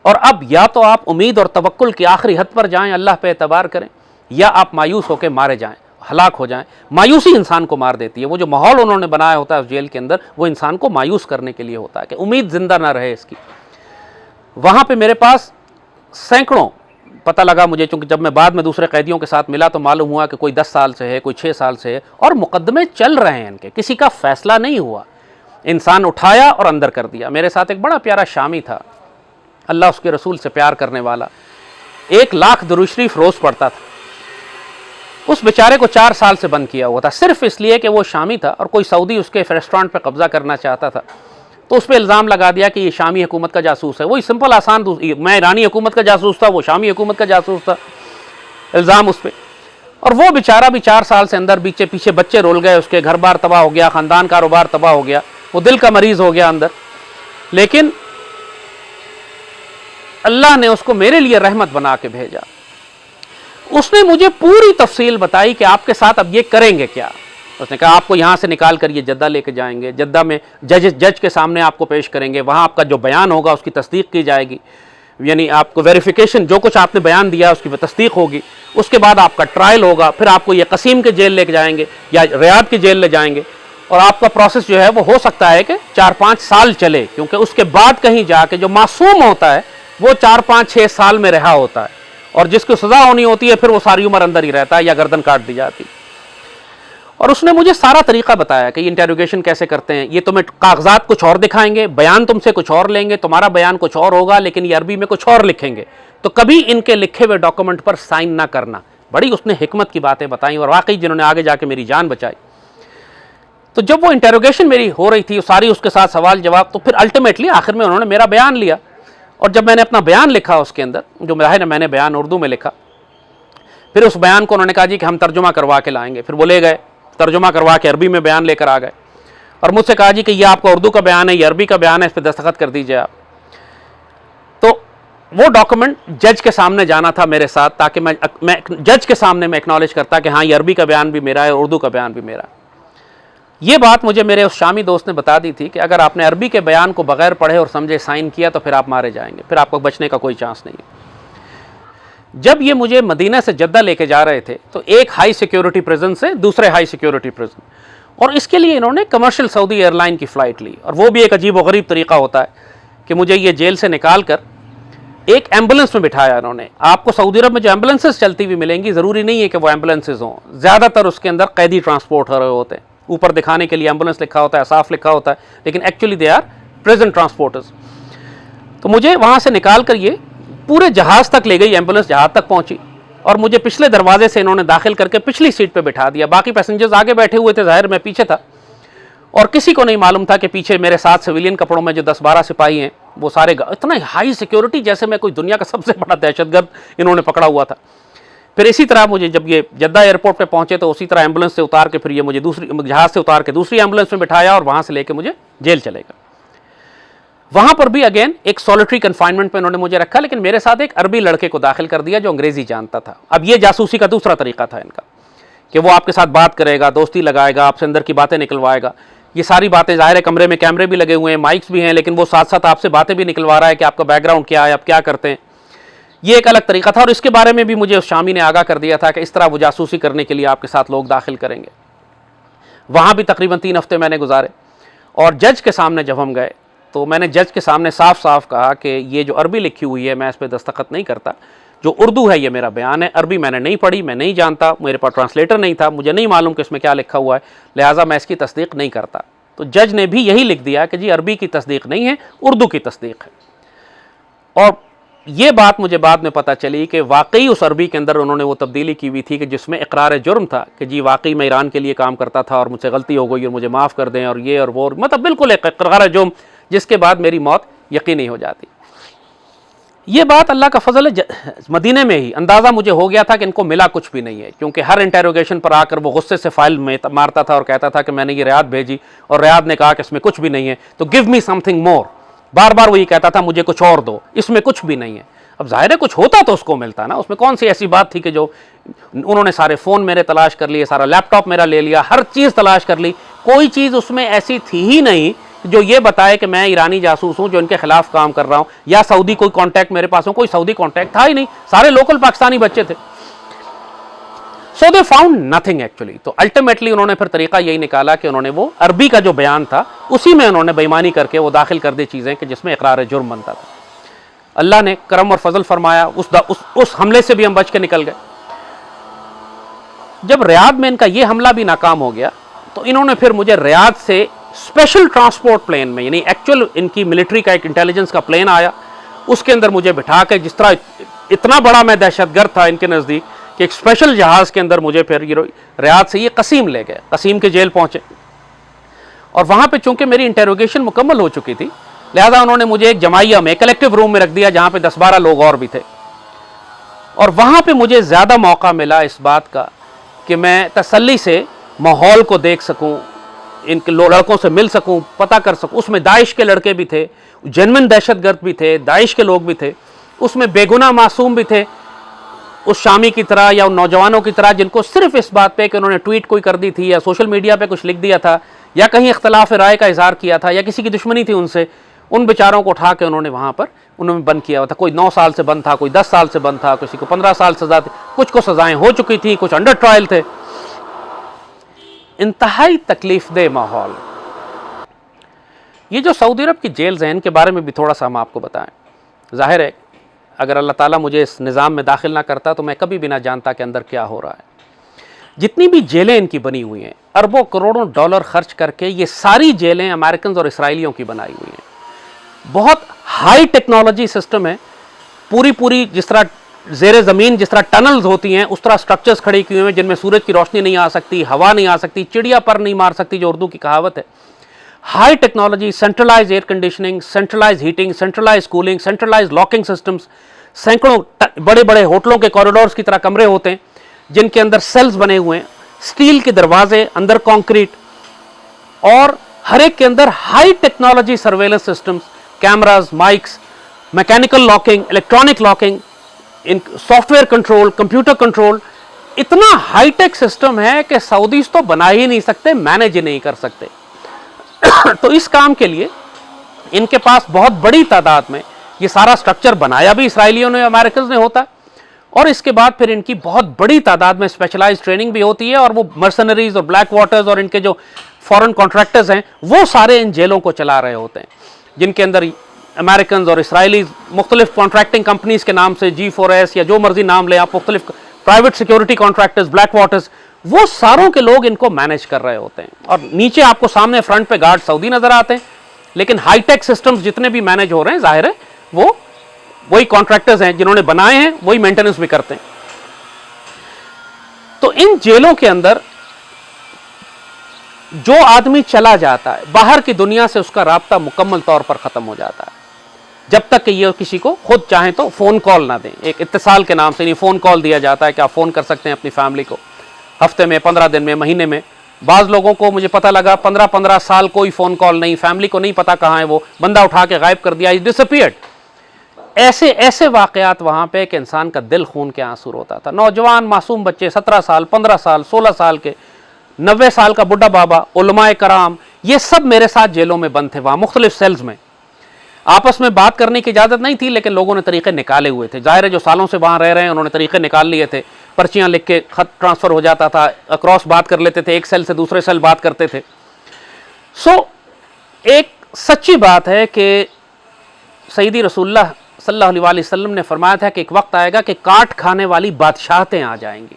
और अब या तो आप उम्मीद और तवक्कुल की आखिरी हद पर जाएं, अल्लाह पे एतबार करें, या आप मायूस होकर मारे जाएं, हलाक हो जाएं। मायूसी इंसान को मार देती है। वो जो माहौल उन्होंने बनाया होता है उस जेल के अंदर, वो इंसान को मायूस करने के लिए होता है कि उम्मीद ज़िंदा ना रहे इसकी। वहाँ पे मेरे पास सैकड़ों, पता लगा मुझे, चूँकि जब मैं बाद में दूसरे कैदियों के साथ मिला तो मालूम हुआ कि कोई 10 साल से है, कोई 6 साल से है, और मुकदमे चल रहे हैं इनके, किसी का फ़ैसला नहीं हुआ। इंसान उठाया और अंदर कर दिया। मेरे साथ एक बड़ा प्यारा शामी था, अल्लाह उसके रसूल से प्यार करने वाला, 1 लाख दुरूद शरीफ रोज़ पढ़ता था। उस बेचारे को 4 साल से बंद किया हुआ था, सिर्फ इसलिए कि वो शामी था और कोई सऊदी उसके रेस्टोरेंट पे कब्जा करना चाहता था, तो उस पर इल्ज़ाम लगा दिया कि ये शामी हुकूमत का जासूस है। वही सिंपल आसान, मैं ईरानी हुकूमत का जासूस था, वो शामी हुकूमत का जासूस था। इल्ज़ाम उस पर। और वो बेचारा भी 4 साल से अंदर पीछे पीछे बच्चे रोल गए, उसके घर बार तबाह हो गया, ख़ानदान कारोबार तबाह हो गया, वो दिल का मरीज़ हो गया अंदर। लेकिन अल्लाह ने उसको मेरे लिए रहमत बना के भेजा। उसने मुझे पूरी तफसील बताई कि आपके साथ अब ये करेंगे क्या। उसने कहा आपको यहाँ से निकाल कर ये जद्दा लेके जाएंगे, जद्दा में जज के सामने आपको पेश करेंगे, वहाँ आपका जो बयान होगा उसकी तस्दीक की जाएगी, यानी आपको वेरिफिकेशन, जो कुछ आपने बयान दिया उसकी तस्दीक होगी। उसके बाद आपका ट्रायल होगा, फिर आपको ये कसीम के जेल लेके जाएंगे या रियाद की जेल ले जाएंगे, और आपका प्रोसेस जो है वो हो सकता है कि 4-5 साल चले, क्योंकि उसके बाद कहीं जाके जो मासूम होता है वो 4-5-6 साल में रिहा होता है, और जिसको सज़ा होनी होती है फिर वो सारी उम्र अंदर ही रहता है या गर्दन काट दी जाती। और उसने मुझे सारा तरीका बताया कि इंटेरोगेशन कैसे करते हैं, ये तुम्हें कागजात कुछ और दिखाएंगे, बयान तुमसे कुछ और लेंगे, तुम्हारा बयान कुछ और होगा, लेकिन ये अरबी में कुछ और लिखेंगे, तो कभी इनके लिखे हुए डॉक्यूमेंट पर साइन ना करना। बड़ी उसने हिकमत की बातें बताई, और वाकई जिन्होंने आगे जाके मेरी जान बचाई। तो जब वो इंटेरोगेशन मेरी हो रही थी, सारी उसके साथ सवाल जवाब, तो फिर अल्टीमेटली आखिर में उन्होंने मेरा बयान लिया। और जब मैंने अपना बयान लिखा उसके अंदर, जो मैंने बयान उर्दू में लिखा, फिर उस बयान को उन्होंने कहा जी कि हम तर्जुमा करवा के लाएंगे। फिर वो ले गए, तर्जुमा करवा के अरबी में बयान लेकर आ गए, और मुझसे कहा जी कि ये आपका उर्दू का बयान है, ये अरबी का बयान है, इस पर दस्तखत कर दीजिए आप। तो वो डॉक्यूमेंट जज के सामने जाना था मेरे साथ, ताकि मैं जज के सामने मैं एक्नॉलेज करता कि हाँ ये अरबी का बयान भी मेरा है और उर्दू का बयान भी मेरा है। ये बात मुझे मेरे उस शामी दोस्त ने बता दी थी कि अगर आपने अरबी के बयान को बगैर पढ़े और समझे साइन किया तो फिर आप मारे जाएंगे, फिर आपको बचने का कोई चांस नहीं है। जब ये मुझे मदीना से जद्दा लेके जा रहे थे, तो एक हाई सिक्योरिटी प्रिजन से दूसरे हाई सिक्योरिटी प्रिजन, और इसके लिए इन्होंने कमर्शियल सऊदी एयरलाइन की फ़्लाइट ली। और वो भी एक अजीब व गरीब तरीका होता है कि मुझे ये जेल से निकाल कर एक एम्बुलेंस में बिठाया इन्होंने। आपको सऊदी अरब में जो एम्बुलेंसेज चलती हुई मिलेंगी, ज़रूरी नहीं है कि वो एम्बुलेंसेज हों, ज़्यादातर उसके अंदर कैदी ट्रांसपोर्ट हो रहे होते हैं। ऊपर दिखाने के लिए एम्बुलेंस लिखा होता है, साफ लिखा होता है, लेकिन actually they are prison transporters. तो मुझे वहाँ से निकाल कर ये पूरे जहाज़ तक ले गई, एम्बुलेंस जहाज़ तक पहुँची, और मुझे पिछले दरवाजे से इन्होंने दाखिल करके पिछली सीट पे बिठा दिया। बाकी पैसेंजर्स आगे बैठे हुए थे, ज़ाहिर मैं पीछे था, और किसी को नहीं मालूम था कि पीछे मेरे साथ सिविलियन कपड़ों में जो 10-12 सिपाही हैं, वो सारे इतना हाई सिक्योरिटी, जैसे मैं कोई दुनिया का सबसे बड़ा दहशतगर्द इन्होंने पकड़ा हुआ था। फिर इसी तरह मुझे जब ये जद्दा एयरपोर्ट पे पहुंचे, तो उसी तरह एम्बुलेंस से उतार के फिर ये मुझे दूसरी जहाज़ से उतार के दूसरी एम्बुलेंस में बिठाया, और वहाँ से लेके मुझे जेल चलेगा। वहाँ पर भी अगेन एक सॉलिटरी कन्फाइनमेंट में उन्होंने मुझे रखा, लेकिन मेरे साथ एक अरबी लड़के को दाखिल कर दिया जो अंग्रेज़ी जानता था। अब ये जासूसी का दूसरा तरीका था इनका, कि वो आपके साथ बात करेगा, दोस्ती लगाएगा, आपसे अंदर की बातें निकलवाएगा। ये सारी बातें, ज़ाहिर है कमरे में कैमरे भी लगे हुए हैं, माइक्स भी हैं, लेकिन वो साथ साथ आपसे बातें भी निकलवा रहा है कि आपका बैकग्राउंड क्या है, आप क्या करते हैं। ये एक अलग तरीका था, और इसके बारे में भी मुझे उस शामी ने आगाह कर दिया था कि इस तरह वो जासूसी करने के लिए आपके साथ लोग दाखिल करेंगे। वहाँ भी तकरीबन 3 हफ्ते मैंने गुजारे, और जज के सामने जब हम गए, तो मैंने जज के सामने साफ साफ कहा कि ये जो अरबी लिखी हुई है मैं इस पर दस्तखत नहीं करता, जो उर्दू है ये मेरा बयान है, अरबी मैंने नहीं पढ़ी, मैं नहीं जानता, मेरे पास ट्रांसलेटर नहीं था, मुझे नहीं मालूम कि इसमें क्या लिखा हुआ है, लिहाजा मैं इसकी तस्दीक नहीं करता। तो जज ने भी यही लिख दिया कि जी अरबी की तस्दीक नहीं है, उर्दू की तस्दीक है। और ये बात मुझे बाद में पता चली कि वाकई उस अरबी के अंदर उन्होंने वो तब्दीली की हुई थी कि जिसमें इकरार जुर्म था कि जी वाकई मैं ईरान के लिए काम करता था और मुझसे गलती हो गई और मुझे माफ़ कर दें, और ये और वो, मतलब बिल्कुल एक इकरार जुर्म, जिसके बाद मेरी मौत यकीनी हो जाती। ये बात अल्लाह का फजल है, मदीने में ही अंदाज़ा मुझे हो गया था कि इनको मिला कुछ भी नहीं है, क्योंकि हर इंटेरोगेशन पर आकर वो गुस्से से फाइल में मारता था और कहता था कि मैंने ये रियाद भेजी, और रियाद ने कहा कि इसमें कुछ भी नहीं है, तो गिव मी समथिंग मोर। बार बार वो ये कहता था मुझे कुछ और दो, इसमें कुछ भी नहीं है। अब जाहिर है कुछ होता तो उसको मिलता ना, उसमें कौन सी ऐसी बात थी कि जो उन्होंने सारे फ़ोन मेरे तलाश कर लिए, सारा लैपटॉप मेरा ले लिया, हर चीज़ तलाश कर ली, कोई चीज़ उसमें ऐसी थी ही नहीं जो ये बताए कि मैं ईरानी जासूस हूँ जो इनके खिलाफ काम कर रहा हूँ, या सऊदी कोई कॉन्टैक्ट मेरे पास हो। कोई सऊदी कॉन्टैक्ट था ही नहीं, सारे लोकल पाकिस्तानी बच्चे थे। सो दे फाउंड नथिंग एक्चुअली। तो अल्टीमेटली उन्होंने फिर तरीका यही निकाला कि उन्होंने वो अरबी का जो बयान था उसी में उन्होंने बेईमानी करके वो दाखिल कर दी चीज़ें कि जिसमें इकरार जुर्म बनता था। अल्लाह ने करम और फजल फरमाया, उस हमले से भी हम बच के निकल गए। जब रियाद में इनका ये हमला भी नाकाम हो गया, तो इन्होंने फिर मुझे रियाद से स्पेशल ट्रांसपोर्ट प्लेन में, यानी एक्चुअल इनकी मिलिट्री का एक इंटेलिजेंस का प्लेन आया, उसके अंदर मुझे बिठा के, जिस तरह इतना बड़ा मैं दहशतगर्द था इनके नज़दीक, कि एक स्पेशल जहाज़ के अंदर मुझे फिर रियाद से ये कसीम ले गए, कसीम के जेल पहुँचे। और वहाँ पे चूंकि मेरी इंटेरोगेशन मुकम्मल हो चुकी थी, लिहाजा उन्होंने मुझे एक जमाइया में, कलेक्टिव रूम में रख दिया, जहाँ पे 10-12 लोग और भी थे। और वहाँ पे मुझे ज़्यादा मौका मिला इस बात का कि मैं तसल्ली से माहौल को देख सकूं, इन लड़कों से मिल सकूं, पता कर सकूं। उसमें दाइश के लड़के भी थे, जेन्युइन दहशतगर्द भी थे, दाइश के लोग भी थे, उसमें बेगुनाह मासूम भी थे, उस शामी की तरह या उन नौजवानों की तरह जिनको सिर्फ इस बात पे कि उन्होंने ट्वीट कोई कर दी थी या सोशल मीडिया पे कुछ लिख दिया था या कहीं इख्तलाफ राय का इजहार किया था या किसी की दुश्मनी थी उनसे, उन बेचारों को उठा के उन्होंने वहाँ पर उन्होंने बंद किया हुआ था। कोई 9 साल से बंद था, कोई 10 साल से बंद था, किसी को 15 साल सजा थी, कुछ को सजाएं हो चुकी थी, कुछ अंडर ट्रायल थे। इंतहाई तकलीफदेह माहौल। ये जो सऊदी अरब की जेल्स हैं इनके बारे में भी थोड़ा सा हम आपको बताएं। जाहिर है अगर अल्लाह ताला मुझे इस निज़ाम में दाखिल ना करता तो मैं कभी भी ना जानता कि अंदर क्या हो रहा है। जितनी भी जेलें इनकी बनी हुई हैं, अरबों करोड़ों डॉलर खर्च करके ये सारी जेलें अमेरिकन और इसराइलियों की बनाई हुई हैं। बहुत हाई टेक्नोलॉजी सिस्टम है, पूरी जिस तरह ज़ेरे ज़मीन जिस तरह टनल्स होती हैं उस तरह स्ट्रक्चर्स खड़ी किए हुए हैं जिनमें सूरज की रोशनी नहीं आ सकती, हवा नहीं आ सकती, चिड़िया पर नहीं मार सकती, जो उर्दू की कहावत है। High technology, centralise air conditioning, centralise heating, centralise cooling, centralise locking systems, सैकड़ों बड़े बड़े होटलों के कॉरिडोर्स की तरह कमरे होते हैं जिनके अंदर सेल्स बने हुए हैं, स्टील के दरवाजे, अंदर कंक्रीट, और हर एक के अंदर high technology surveillance systems, cameras, mics, mechanical locking, electronic locking, in software control, computer control. इतना हाईटेक सिस्टम है कि सऊदीज तो बना ही नहीं सकते, मैनेज ही नहीं कर सकते। तो इस काम के लिए इनके पास बहुत बड़ी तादाद में ये सारा स्ट्रक्चर बनाया भी इसराइलियों ने, अमेरिकन ने होता है, और इसके बाद फिर इनकी बहुत बड़ी तादाद में स्पेशलाइज्ड ट्रेनिंग भी होती है, और वो मर्सनरीज और ब्लैक वाटर्स और इनके जो फॉरेन कॉन्ट्रैक्टर्स हैं वो सारे इन जेलों को चला रहे होते हैं, जिनके अंदर अमेरिकन और इसराइली मुख्तलिफ कॉन्ट्रैक्टिंग कंपनीज के नाम से G4S या जो मर्जी नाम ले आप, मुख्तलिफ private security contractors, black waters, वो सारों के लोग इनको मैनेज कर रहे होते हैं। और नीचे आपको सामने फ्रंट पे गार्ड सऊदी नजर आते हैं, लेकिन हाईटेक सिस्टम्स जितने भी मैनेज हो रहे हैं जाहिर है वो वही कॉन्ट्रैक्टर्स हैं जिन्होंने बनाए हैं, वही मेंटेनेंस भी करते हैं। तो इन जेलों के अंदर जो आदमी चला जाता है बाहर की दुनिया से उसका राब्ता मुकम्मल तौर पर खत्म हो जाता है, जब तक कि ये किसी को खुद चाहें तो फोन कॉल ना दें। एक इत्तिसाल के नाम से नहीं फोन कॉल दिया जाता है कि आप फोन कर सकते हैं अपनी फैमिली को, हफ्ते में, 15 दिन में, महीने में। बाज़ लोगों को मुझे पता लगा 15-15 साल कोई फ़ोन कॉल नहीं, फैमिली को नहीं पता कहाँ है वो, बंदा उठा के गायब कर दिया, इज डिसअपीयर्ड। ऐसे वाक़यात वहाँ पे कि इंसान का दिल खून के आंसू रोता था। नौजवान मासूम बच्चे 17 साल, 15 साल, 16 साल के, 90 साल का बुढ़ा बाबा, उलमाए कराम, ये सब मेरे साथ जेलों में बंद थे वहाँ मुख्तलिफ सेल्स में। आपस में बात करने की इजाज़त नहीं थी, लेकिन लोगों ने तरीक़े निकाले हुए थे। ज़ाहिर है जो सालों से वहाँ रह रहे हैं उन्होंने तरीक़े निकाल लिए थे, पर्चियाँ लिख के खत ट्रांसफ़र हो जाता था, अक्रॉस बात कर लेते थे, एक सेल से दूसरे सेल बात करते थे। एक सच्ची बात है कि सैयदी रसूलुल्लाह सल्लल्लाहु अलैहि वसल्लम ने फरमाया था कि एक वक्त आएगा कि काट खाने वाली बादशाहतें आ जाएंगी।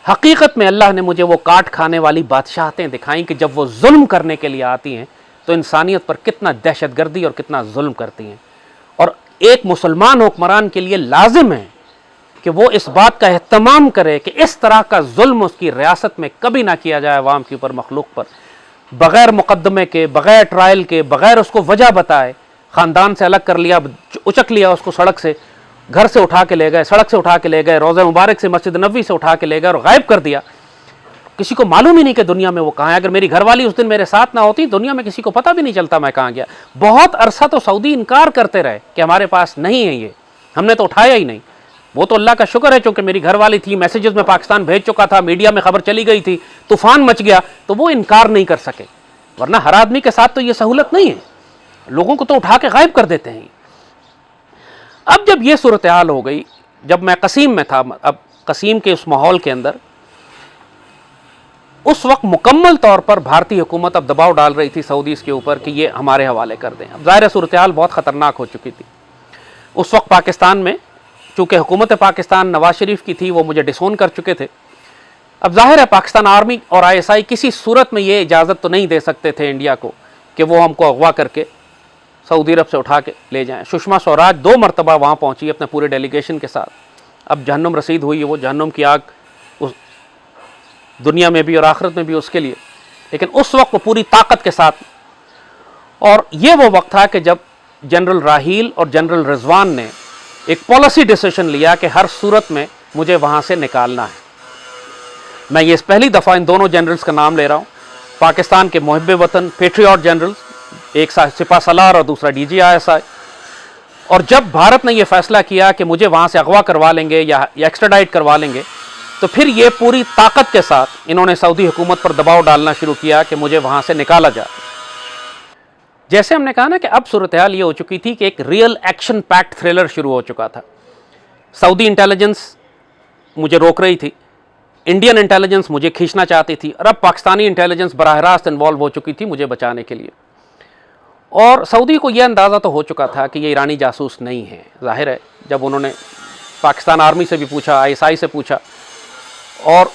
हकीकत में अल्लाह ने मुझे वो काट खाने वाली बादशाहतें दिखाई कि जब वो जुल्म करने के लिए आती हैं तो इंसानियत पर कितना दहशतगर्दी और कितना जुल्म करती हैं। और एक मुसलमान हुक्मरान के लिए लाजिम है कि वो इस बात का एहतमाम करे कि इस तरह का जुल्म उसकी रियासत में कभी ना किया जाए अवाम के ऊपर, मखलूक पर, बग़ैर मुकदमे के, बग़ैर ट्रायल के, बग़ैर उसको वजह बताए। ख़ानदान से अलग कर लिया, उचक लिया उसको, सड़क से, घर से उठा के ले गए, सड़क से उठा के ले गए, रोज़ा मुबारक से, मस्जिद नबवी से उठा के ले गए और गायब कर दिया। किसी को मालूम ही नहीं कि दुनिया में वो कहाँ है। अगर मेरी घरवाली उस दिन मेरे साथ ना होती, दुनिया में किसी को पता भी नहीं चलता मैं कहाँ गया। बहुत अरसा तो सऊदी इनकार करते रहे कि हमारे पास नहीं है ये, हमने तो उठाया ही नहीं। वो तो अल्लाह का शुक्र है चूँकि मेरी घरवाली थी, मैसेजेस में पाकिस्तान भेज चुका था, मीडिया में खबर चली गई थी, तूफ़ान मच गया, तो वो इनकार नहीं कर सके। वरना हर आदमी के साथ तो ये सहूलत नहीं है, लोगों को तो उठा के गायब कर देते हैं। अब जब ये सूरत हाल हो गई, जब मैं कसीम में था, अब कसीम के उस माहौल के अंदर उस वक्त मुकम्मल तौर पर भारतीय हुकूमत अब दबाव डाल रही थी सऊदीज़ के ऊपर कि ये हमारे हवाले कर दें। अब ज़ाहिर सूरत हाल बहुत ख़तरनाक हो चुकी थी। उस वक्त पाकिस्तान में चूँकि हुकूमत पाकिस्तान नवाज शरीफ की थी, वो मुझे डिसोन कर चुके थे। अब ज़ाहिर है पाकिस्तान आर्मी और ISI किसी सूरत में ये इजाज़त तो नहीं दे सकते थे इंडिया को कि वो हमको अगवा करके सऊदी अरब से उठा के ले जाएं। सुषमा स्वराज 2 मरतबा वहाँ पहुँची अपने पूरे डेलीगेशन के साथ। अब जहन्नुम रसीद हुई है, वो जहन्नुम की आग उस दुनिया में भी और आखिरत में भी उसके लिए, लेकिन उस वक्त वो पूरी ताकत के साथ। और ये वो वक्त था कि जब जनरल राहील और जनरल रिजवान ने एक पॉलिसी डिसीजन लिया कि हर सूरत में मुझे वहाँ से निकालना है। मैं ये पहली दफ़ा इन दोनों जनरल्स का नाम ले रहा हूँ, पाकिस्तान के मुहिब वतन पेट्रियट जनरल्स, एक सिपा सलार और दूसरा DGISI। और जब भारत ने यह फैसला किया कि मुझे वहाँ से अगवा करवा लेंगे या एक्स्ट्राडाइट करवा लेंगे, तो फिर ये पूरी ताकत के साथ इन्होंने सऊदी हुकूमत पर दबाव डालना शुरू किया कि मुझे वहाँ से निकाला जाए। जैसे हमने कहा ना कि अब सूरत हाल ये हो चुकी थी कि एक रियल एक्शन पैक्ड थ्रिलर शुरू हो चुका था। सऊदी इंटेलिजेंस मुझे रोक रही थी, इंडियन इंटेलिजेंस मुझे खींचना चाहती थी, और अब पाकिस्तानी इंटेलिजेंस बराह रास्त इन्वॉल्व हो चुकी थी मुझे बचाने के लिए। और सऊदी को यह अंदाज़ा तो हो चुका था कि ये ईरानी जासूस नहीं है। जाहिर है जब उन्होंने पाकिस्तान आर्मी से भी पूछा, ISI से पूछा, और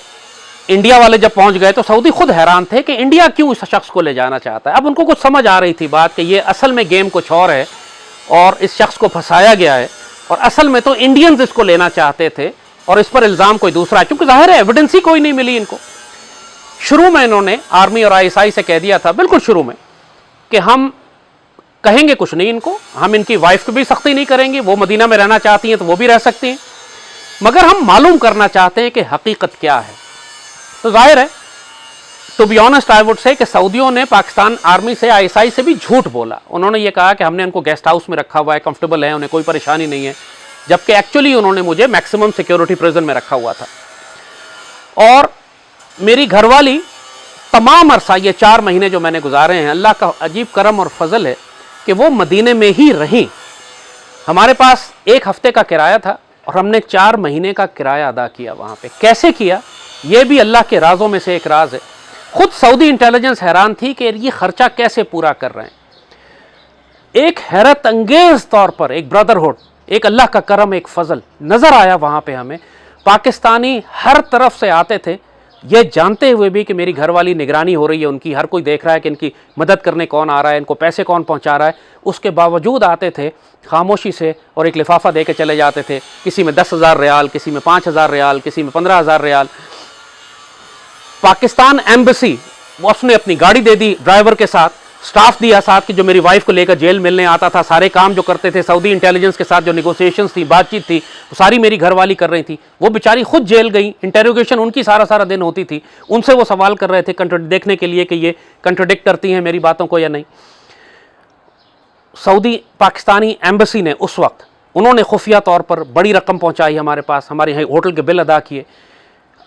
इंडिया वाले जब पहुंच गए तो सऊदी खुद हैरान थे कि इंडिया क्यों इस शख्स को ले जाना चाहता है। अब उनको कुछ समझ आ रही थी बात कि ये असल में गेम कुछ और है और इस शख्स को फंसाया गया है, और असल में तो इंडियंस इसको लेना चाहते थे और इस पर इल्ज़ाम कोई दूसरा है, क्योंकि जाहिर है एविडेंस ही कोई नहीं मिली इनको। शुरू में इन्होंने आर्मी और ISI से कह दिया था, बिल्कुल शुरू में, कि हम कहेंगे कुछ नहीं इनको, हम इनकी वाइफ को भी सख्ती नहीं करेंगे, वो मदीना में रहना चाहती हैं तो वो भी रह सकती हैं, मगर हम मालूम करना चाहते हैं कि हकीकत क्या है। तो जाहिर है, to be honest I would say, कि सऊदियों ने पाकिस्तान आर्मी से, ISI से भी झूठ बोला। उन्होंने ये कहा कि हमने उनको गेस्ट हाउस में रखा हुआ है, कंफर्टेबल है, उन्हें कोई परेशानी नहीं है, जबकि एक्चुअली उन्होंने मुझे मैक्सिमम सिक्योरिटी प्रिजन में रखा हुआ था। और मेरी घरवाली तमाम अरसा, ये 4 महीने जो मैंने गुजारे हैं, अल्लाह का अजीब करम और फजल है कि वो मदीने में ही रहीं। हमारे पास 1 हफ्ते का किराया था और हमने 4 महीने का किराया अदा किया वहाँ पे। कैसे किया, ये भी अल्लाह के राजों में से एक राज है। खुद सऊदी इंटेलिजेंस हैरान थी कि ये खर्चा कैसे पूरा कर रहे हैं। एक हैरत अंगेज तौर पर एक ब्रदरहुड, एक अल्लाह का करम, एक फजल नजर आया वहाँ पे हमें। पाकिस्तानी हर तरफ से आते थे, ये जानते हुए भी कि मेरी घरवाली निगरानी हो रही है उनकी, हर कोई देख रहा है कि इनकी मदद करने कौन आ रहा है, इनको पैसे कौन पहुंचा रहा है। उसके बावजूद आते थे खामोशी से और एक लिफाफा दे के चले जाते थे। किसी में 10,000 रियाल, किसी में 5,000 रियाल, किसी में 15,000 रियाल। पाकिस्तान एम्बेसी, उसने अपनी गाड़ी दे दी ड्राइवर के साथ, स्टाफ दिया साथ, कि जो मेरी वाइफ को लेकर जेल मिलने आता था, सारे काम जो करते थे सऊदी इंटेलिजेंस के साथ, जो नेगोशिएशंस थी, बातचीत थी, वो सारी मेरी घरवाली कर रही थी। वो बेचारी खुद जेल गई, इंटेरोगेशन उनकी सारा दिन होती थी, उनसे वो सवाल कर रहे थे देखने के लिए कि ये कंट्रोडिक्ट करती हैं मेरी बातों को या नहीं। सऊदी पाकिस्तानी एम्बेसी ने उस वक्त, उन्होंने खुफिया तौर पर बड़ी रकम पहुँचाई हमारे पास, हमारे यहाँ होटल के बिल अदा किए।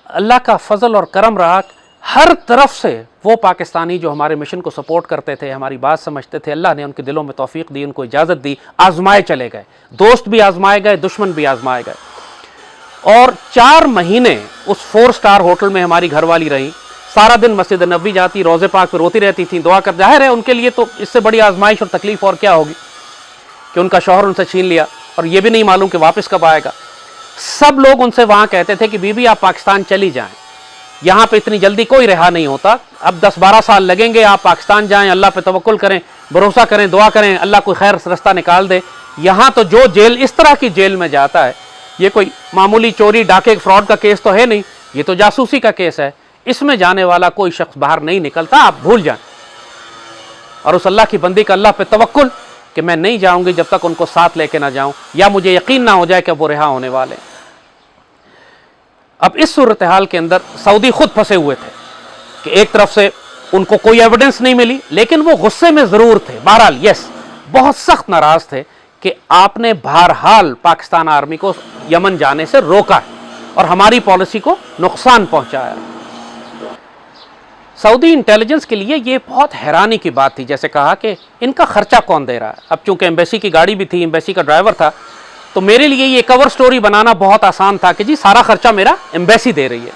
अल्लाह का फजल और करम रहा, हर तरफ से वो पाकिस्तानी जो हमारे मिशन को सपोर्ट करते थे, हमारी बात समझते थे, अल्लाह ने उनके दिलों में तौफीक दी, उनको इजाज़त दी, आजमाए चले गए। दोस्त भी आजमाए गए, दुश्मन भी आजमाए गए। और 4 महीने उस 4 स्टार होटल में हमारी घरवाली रही। सारा दिन मस्जिद नबी जाती, रोज़े पाक पर रोती रहती थी, दुआ कर। जाहिर है उनके लिए तो इससे बड़ी आजमाइश और तकलीफ और क्या होगी कि उनका शौहर उनसे छीन लिया और ये भी नहीं मालूम कि वापस कब आएगा। सब लोग उनसे वहाँ कहते थे कि बीबी आप पाकिस्तान चली जाएं, यहाँ पे इतनी जल्दी कोई रिहा नहीं होता, अब 10-12 साल लगेंगे, आप पाकिस्तान जाएं, अल्लाह पे तवक्कुल करें, भरोसा करें, दुआ करें, अल्लाह कोई खैर रास्ता निकाल दे। यहाँ तो जो जेल, इस तरह की जेल में जाता है, ये कोई मामूली चोरी डाके फ्रॉड का केस तो है नहीं, ये तो जासूसी का केस है, इसमें जाने वाला कोई शख्स बाहर नहीं निकलता, आप भूल जाएं। और उस अल्लाह की बंदी का अल्लाह पे तवक्कुल कि मैं नहीं जाऊंगी जब तक उनको साथ लेके ना जाऊं, या मुझे यकीन ना हो जाए कि वो रिहा होने वाले। अब इस सूरत हाल के अंदर सऊदी खुद फंसे हुए थे कि एक तरफ से उनको कोई एविडेंस नहीं मिली, लेकिन वो गुस्से में जरूर थे। बहरहाल यस, बहुत सख्त नाराज थे कि आपने बहरहाल पाकिस्तान आर्मी को यमन जाने से रोका और हमारी पॉलिसी को नुकसान पहुंचाया। सऊदी इंटेलिजेंस के लिए ये बहुत हैरानी की बात थी, जैसे कहा कि इनका खर्चा कौन दे रहा है। अब चूंकि एम्बेसी की गाड़ी भी थी, एम्बेसी का ड्राइवर था, तो मेरे लिए ये कवर स्टोरी बनाना बहुत आसान था कि जी सारा खर्चा मेरा एम्बेसी दे रही है।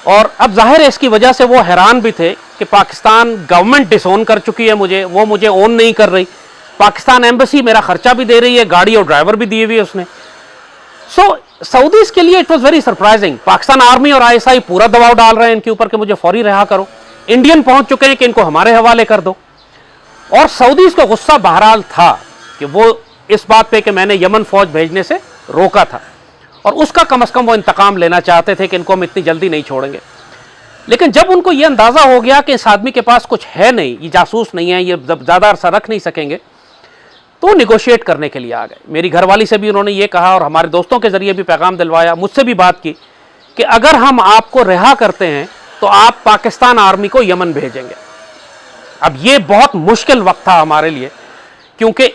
और अब जाहिर है इसकी वजह से वो हैरान भी थे कि पाकिस्तान गवर्नमेंट डिसोन कर चुकी है मुझे, वो मुझे ओन नहीं कर रही। पाकिस्तान एम्बेसी मेरा खर्चा भी दे रही है, गाड़ी और ड्राइवर भी दिए हुए उसने। सो सऊदीज के लिए it was very surprising. Pakistan army और ISI पूरा दबाव डाल रहे हैं इनके ऊपर कि मुझे फौरी रिहा करो। इंडियन पहुंच चुके हैं कि इनको हमारे हवाले कर दो। और सऊदीज का गुस्सा बहरहाल था कि वो इस बात पे कि मैंने यमन फौज भेजने से रोका था, और उसका कम से कम वो इंतकाम लेना चाहते थे कि इनको हम इतनी जल्दी नहीं छोड़ेंगे। लेकिन जब उनको ये अंदाजा हो गया कि इस आदमी के पास कुछ है नहीं, ये जासूस नहीं है, ये ज़्यादा अरसा रख नहीं सकेंगे, तो वो निगोशिएट करने के लिए आ गए। मेरी घरवाली से भी उन्होंने ये कहा और हमारे दोस्तों के ज़रिए भी पैगाम दिलवाया, मुझसे भी बात की कि अगर हम आपको रिहा करते हैं तो आप पाकिस्तान आर्मी को यमन भेजेंगे। अब ये बहुत मुश्किल वक्त था हमारे लिए, क्योंकि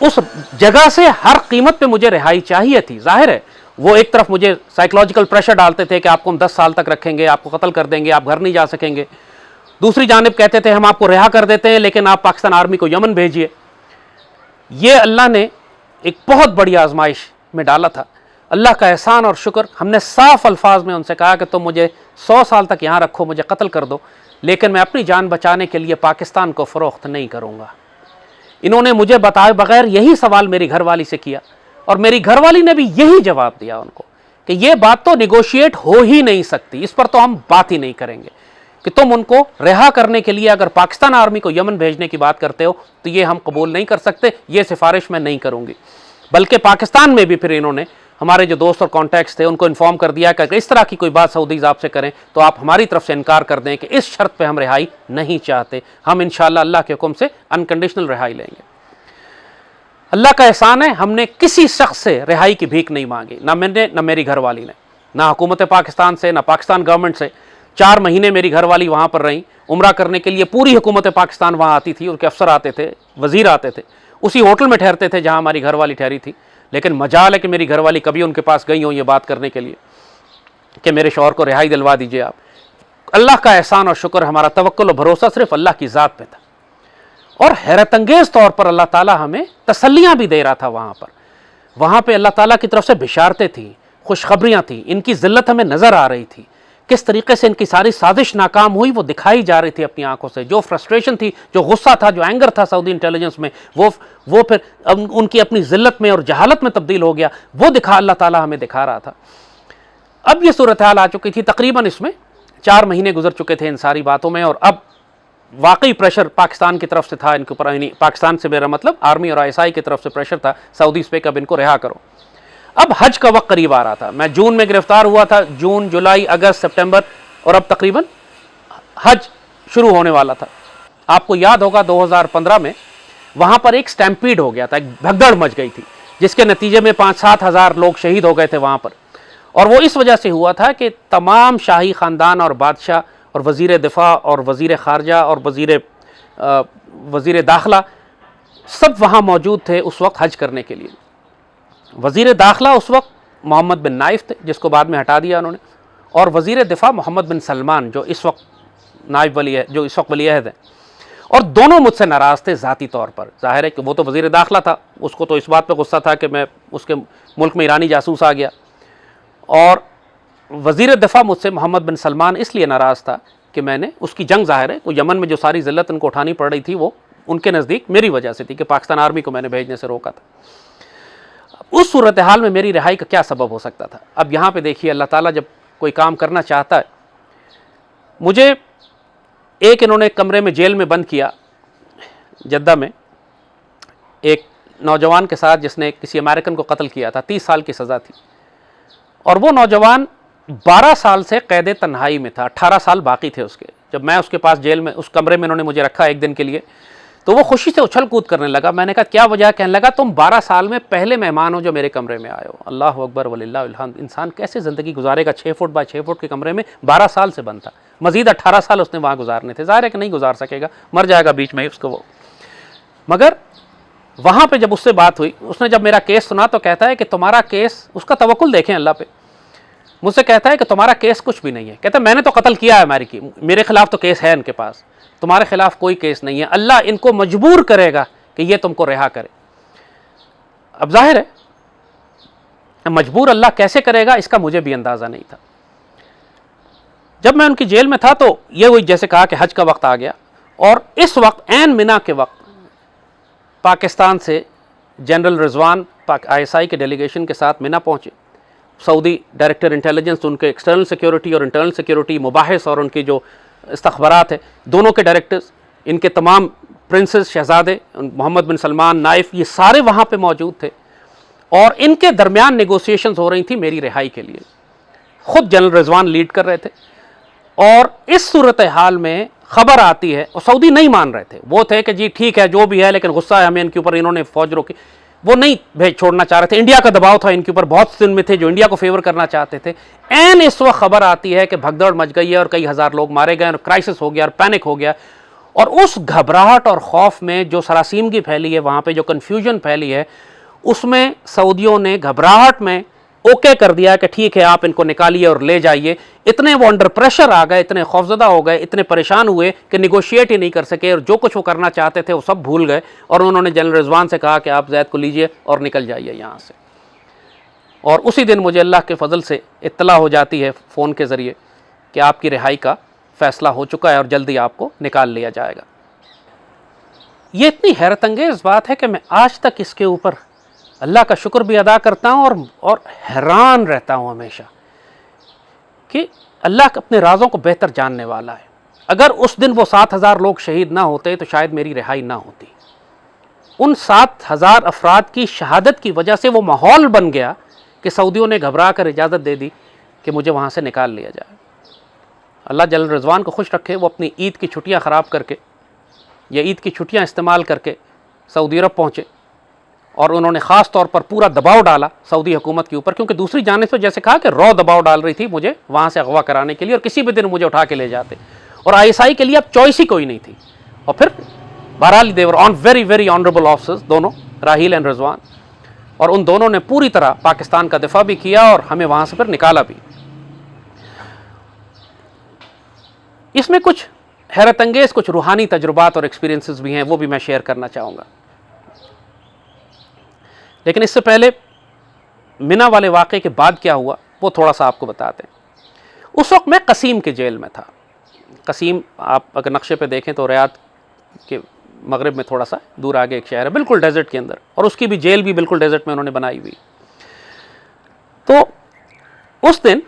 उस जगह से हर कीमत पे मुझे रिहाई चाहिए थी। जाहिर है वो एक तरफ मुझे साइकोलॉजिकल प्रेशर डालते थे कि आपको हम 10 साल तक रखेंगे, आपको कत्ल कर देंगे, आप घर नहीं जा सकेंगे। दूसरी जानिब कहते थे हम आपको रिहा कर देते हैं लेकिन आप पाकिस्तान आर्मी को यमन भेजिए। ये अल्लाह ने एक बहुत बड़ी आजमाइश में डाला था। अल्लाह का एहसान और शुक्र, हमने साफ अल्फाज में उनसे कहा कि तुम मुझे 100 साल तक यहाँ रखो, मुझे कत्ल कर दो, लेकिन मैं अपनी जान बचाने के लिए पाकिस्तान को फ़रोख्त नहीं करूँगा। इन्होंने मुझे बताए बगैर यही सवाल मेरी घरवाली से किया और मेरी घरवाली ने भी यही जवाब दिया उनको कि ये बात तो निगोशिएट हो ही नहीं सकती, इस पर तो हम बात ही नहीं करेंगे कि तुम उनको रिहा करने के लिए अगर पाकिस्तान आर्मी को यमन भेजने की बात करते हो तो ये हम कबूल नहीं कर सकते, ये सिफारिश मैं नहीं करूँगी। बल्कि पाकिस्तान में भी फिर इन्होंने हमारे जो दोस्त और कॉन्टैक्ट्स थे उनको इन्फॉर्म कर दिया कि अगर इस तरह की कोई बात सऊदीज़ आपसे करें तो आप हमारी तरफ से इनकार कर दें कि इस शर्त पे हम रिहाई नहीं चाहते, हम इंशाअल्लाह अल्लाह के हुक्म से अनकंडीशनल रिहाई लेंगे। अल्लाह का एहसान है, हमने किसी शख्स से रिहाई की भीख नहीं मांगी, ना मैंने ना मेरी घरवाली ने, ना हुकूमत पाकिस्तान से, ना पाकिस्तान गवर्नमेंट से। 4 महीने मेरी घरवाली वहाँ पर रहीं उम्रा करने के लिए। पूरी हुकूमत पाकिस्तान वहाँ आती थी, उनके अफसर आते थे, वज़ीर आते थे, उसी होटल में ठहरते थे जहाँ हमारी घरवाली ठहरी थी। लेकिन मजाल है कि मेरी घरवाली कभी उनके पास गई हो ये बात करने के लिए कि मेरे शौहर को रिहाई दिलवा दीजिए आप। अल्लाह का एहसान और शुक्र, हमारा तवक्कुल और भरोसा सिर्फ अल्लाह की ज़ात पे था। और हैरत अंगेज़ तौर पर अल्लाह ताला हमें तसल्लियाँ भी दे रहा था वहाँ पे अल्लाह ताला की तरफ से बिशारतें थी, खुशखबरियाँ थी, इनकी ज़िल्लत हमें नज़र आ रही थी। किस तरीके से इनकी सारी साजिश नाकाम हुई वो दिखाई जा रही थी अपनी आंखों से। जो फ्रस्ट्रेशन थी, जो गुस्सा था, जो एंगर था सऊदी इंटेलिजेंस में, वो फिर उनकी अपनी ज़िल्लत में और जहालत में तब्दील हो गया, वो अल्लाह ताला हमें दिखा रहा था। अब ये सूरत हाल आ चुकी थी, तकरीबन इसमें 4 महीने गुजर चुके थे इन सारी बातों में, और अब वाकई प्रेशर पाकिस्तान की तरफ से था इनके ऊपर। पाकिस्तान से मेरा मतलब आर्मी और ISI की तरफ से प्रेशर था सऊदीज़ पे, कब इनको रिहा करो। अब हज का वक्त करीब आ रहा था, मैं जून में गिरफ्तार हुआ था, जून, जुलाई, अगस्त, सितंबर, और अब तकरीबन हज शुरू होने वाला था। आपको याद होगा 2015 में वहाँ पर एक स्टैम्पीड हो गया था, एक भगदड़ मच गई थी, जिसके नतीजे में 5-7 हज़ार लोग शहीद हो गए थे वहाँ पर। और वो इस वजह से हुआ था कि तमाम शाही ख़ानदान और बादशाह और वज़ीर दिफा और वज़ीर ख़ारजा और वज़ीर दाखिला सब वहाँ मौजूद थे उस वक्त हज करने के लिए। वज़ीर दाखिला उस वक्त मोहम्मद बिन नाइफ थे, जिसको बाद में हटा दिया उन्होंने, और वज़ीर दिफा मोहम्मद बिन सलमान, जो इस वक्त नाइब वली है, जो इस वक्त वली अहद है। और दोनों मुझसे नाराज़ थे ज़ाती तौर पर। ज़ाहिर है कि वो तो वज़ीर दाखिला था, उसको तो इस बात पर गुस्सा था कि मैं उसके मुल्क में ईरानी जासूस आ गया, और वज़ीर दिफा मुझसे मोहम्मद बिन सलमान इसलिए नाराज़ था कि मैंने उसकी जंग, ज़ाहिर है वो यमन में जो सारी ज़िल्लत उनको उठानी पड़ रही थी वो उनके नज़दीक मेरी वजह से थी कि पाकिस्तान आर्मी को मैंने भेजने से रोका था। उस सूरत हाल में मेरी रिहाई का क्या सबब हो सकता था? अब यहाँ पे देखिए, अल्लाह ताला जब कोई काम करना चाहता है, मुझे एक इन्होंने एक कमरे में जेल में बंद किया जद्दा में, एक नौजवान के साथ जिसने किसी अमेरिकन को कत्ल किया था, 30 साल की सज़ा थी, और वो नौजवान 12 साल से कैद तन्हाई में था, 18 साल बाकी थे उसके। जब मैं उसके पास जेल में उस कमरे में इन्होंने मुझे रखा एक दिन के लिए, तो वो खुशी से उछल कूद करने लगा। मैंने कहा क्या वजह? कहने लगा तुम 12 साल में पहले मेहमान हो जो मेरे कमरे में आए हो। अल्लाह अकबर वलिल्लाहिल हम्द। इंसान कैसे ज़िंदगी गुजारेगा 6 फुट बाय 6 फुट के कमरे में? 12 साल से बंद था, मजीद 18 साल उसने वहाँ गुजारने थे। ज़ाहिर है कि नहीं गुजार सकेगा, मर जाएगा बीच में उसको वो। मगर वहाँ पर जब उससे बात हुई, उसने जब मेरा केस सुना तो कहता है कि तुम्हारा केस, उसका तवक्कुल देखें अल्लाह पे, मुझसे कहता है कि तुम्हारा केस कुछ भी नहीं है। कहता है मैंने तो कत्ल किया है अमेरिकी, मेरे खिलाफ तो केस है इनके पास, तुम्हारे खिलाफ कोई केस नहीं है। अल्लाह इनको मजबूर करेगा कि ये तुमको रिहा करे। अब जाहिर है मजबूर अल्लाह कैसे करेगा इसका मुझे भी अंदाज़ा नहीं था। जब मैं उनकी जेल में था तो ये वही जैसे कहा कि हज का वक्त आ गया, और इस वक्त ऐन मिना के वक्त पाकिस्तान से जनरल रिजवान ISI के डेलीगेशन के साथ मिना पहुँचे। सऊदी डायरेक्टर इंटेलिजेंस, उनके एक्सटर्नल सिक्योरिटी और इंटरनल सिक्योरिटी, मुबाहिस और उनकी जो इस्तखबारात है, दोनों के डायरेक्टर्स, इनके तमाम प्रिंसेस, शहजादे, मोहम्मद बिन सलमान, नाइफ, ये सारे वहाँ पे मौजूद थे, और इनके दरमियान नेगोशिएशंस हो रही थी मेरी रिहाई के लिए। ख़ुद जनरल रिजवान लीड कर रहे थे। और इस सूरत हाल में खबर आती है, और सऊदी नहीं मान रहे थे, वो थे कि जी ठीक है जो भी है, लेकिन गुस्सा है हमें इनके ऊपर, इन्होंने फौज रोकी, वो नहीं भेज छोड़ना चाह रहे थे। इंडिया का दबाव था इनके ऊपर, बहुत से उनमें थे जो इंडिया को फेवर करना चाहते थे। एन इस वक्त खबर आती है कि भगदड़ मच गई है और कई हज़ार लोग मारे गए और क्राइसिस हो गया और पैनिक हो गया। और उस घबराहट और खौफ में जो सरासीमगी फैली है, वहाँ पे जो कन्फ्यूजन फैली है, उसमें सऊदियों ने घबराहट में ओके कर दिया कि ठीक है आप इनको निकालिए और ले जाइए। इतने वो अंडर प्रेशर आ गए, इतने खौफजदा हो गए, इतने परेशान हुए कि निगोशिएट ही नहीं कर सके, और जो कुछ वो करना चाहते थे वो सब भूल गए। और उन्होंने जनरल रिजवान से कहा कि आप जैद को लीजिए और निकल जाइए यहाँ से। और उसी दिन मुझे अल्लाह के फजल से इत्तला हो जाती है फ़ोन के ज़रिए कि आपकी रिहाई का फ़ैसला हो चुका है और जल्दी आपको निकाल लिया जाएगा। ये इतनी हैरत अंगेज़ बात है कि मैं आज तक इसके ऊपर अल्लाह का शुक्र भी अदा करता हूँ और हैरान रहता हूँ हमेशा कि अल्लाह अपने राज़ों को बेहतर जानने वाला है। अगर उस दिन वो 7,000 लोग शहीद ना होते तो शायद मेरी रिहाई ना होती। उन 7,000 अफराद की शहादत की वजह से वो माहौल बन गया कि सऊदियों ने घबरा कर इजाज़त दे दी कि मुझे वहाँ से निकाल लिया जाए। अल्लाह जनरल रिजवान को खुश रखे, वो अपनी ईद की छुट्टियाँ ख़राब करके या ईद की छुट्टियाँ इस्तेमाल करके सऊदी अरब पहुँचे, और उन्होंने ख़ास तौर पर पूरा दबाव डाला सऊदी हुकूमत के ऊपर, क्योंकि दूसरी जानिब से जैसे कहा कि रॉ दबाव डाल रही थी मुझे वहाँ से अगवा कराने के लिए, और किसी भी दिन मुझे उठा के ले जाते, और ISI के लिए अब चॉइस ही कोई नहीं थी। और फिर बहरहाल they were on very very honourable officers, दोनों राहील एंड रिजवान, और उन दोनों ने पूरी तरह पाकिस्तान का दिफा भी किया और हमें वहाँ से फिर निकाला भी। इसमें कुछ हैरत अंगेज़ कुछ रूहानी तजुर्बात और एक्सपीरियंसेस भी हैं, वो भी मैं शेयर करना चाहूँगा। लेकिन इससे पहले मिना वाले वाक़े के बाद क्या हुआ वो थोड़ा सा आपको बताते हैं। उस वक्त मैं कसीम के जेल में था। कसीम आप अगर नक्शे पे देखें तो रियाद के मगरिब में थोड़ा सा दूर आगे एक शहर है, बिल्कुल डेजर्ट के अंदर, और उसकी भी जेल भी बिल्कुल डेजर्ट में उन्होंने बनाई हुई। तो उस दिन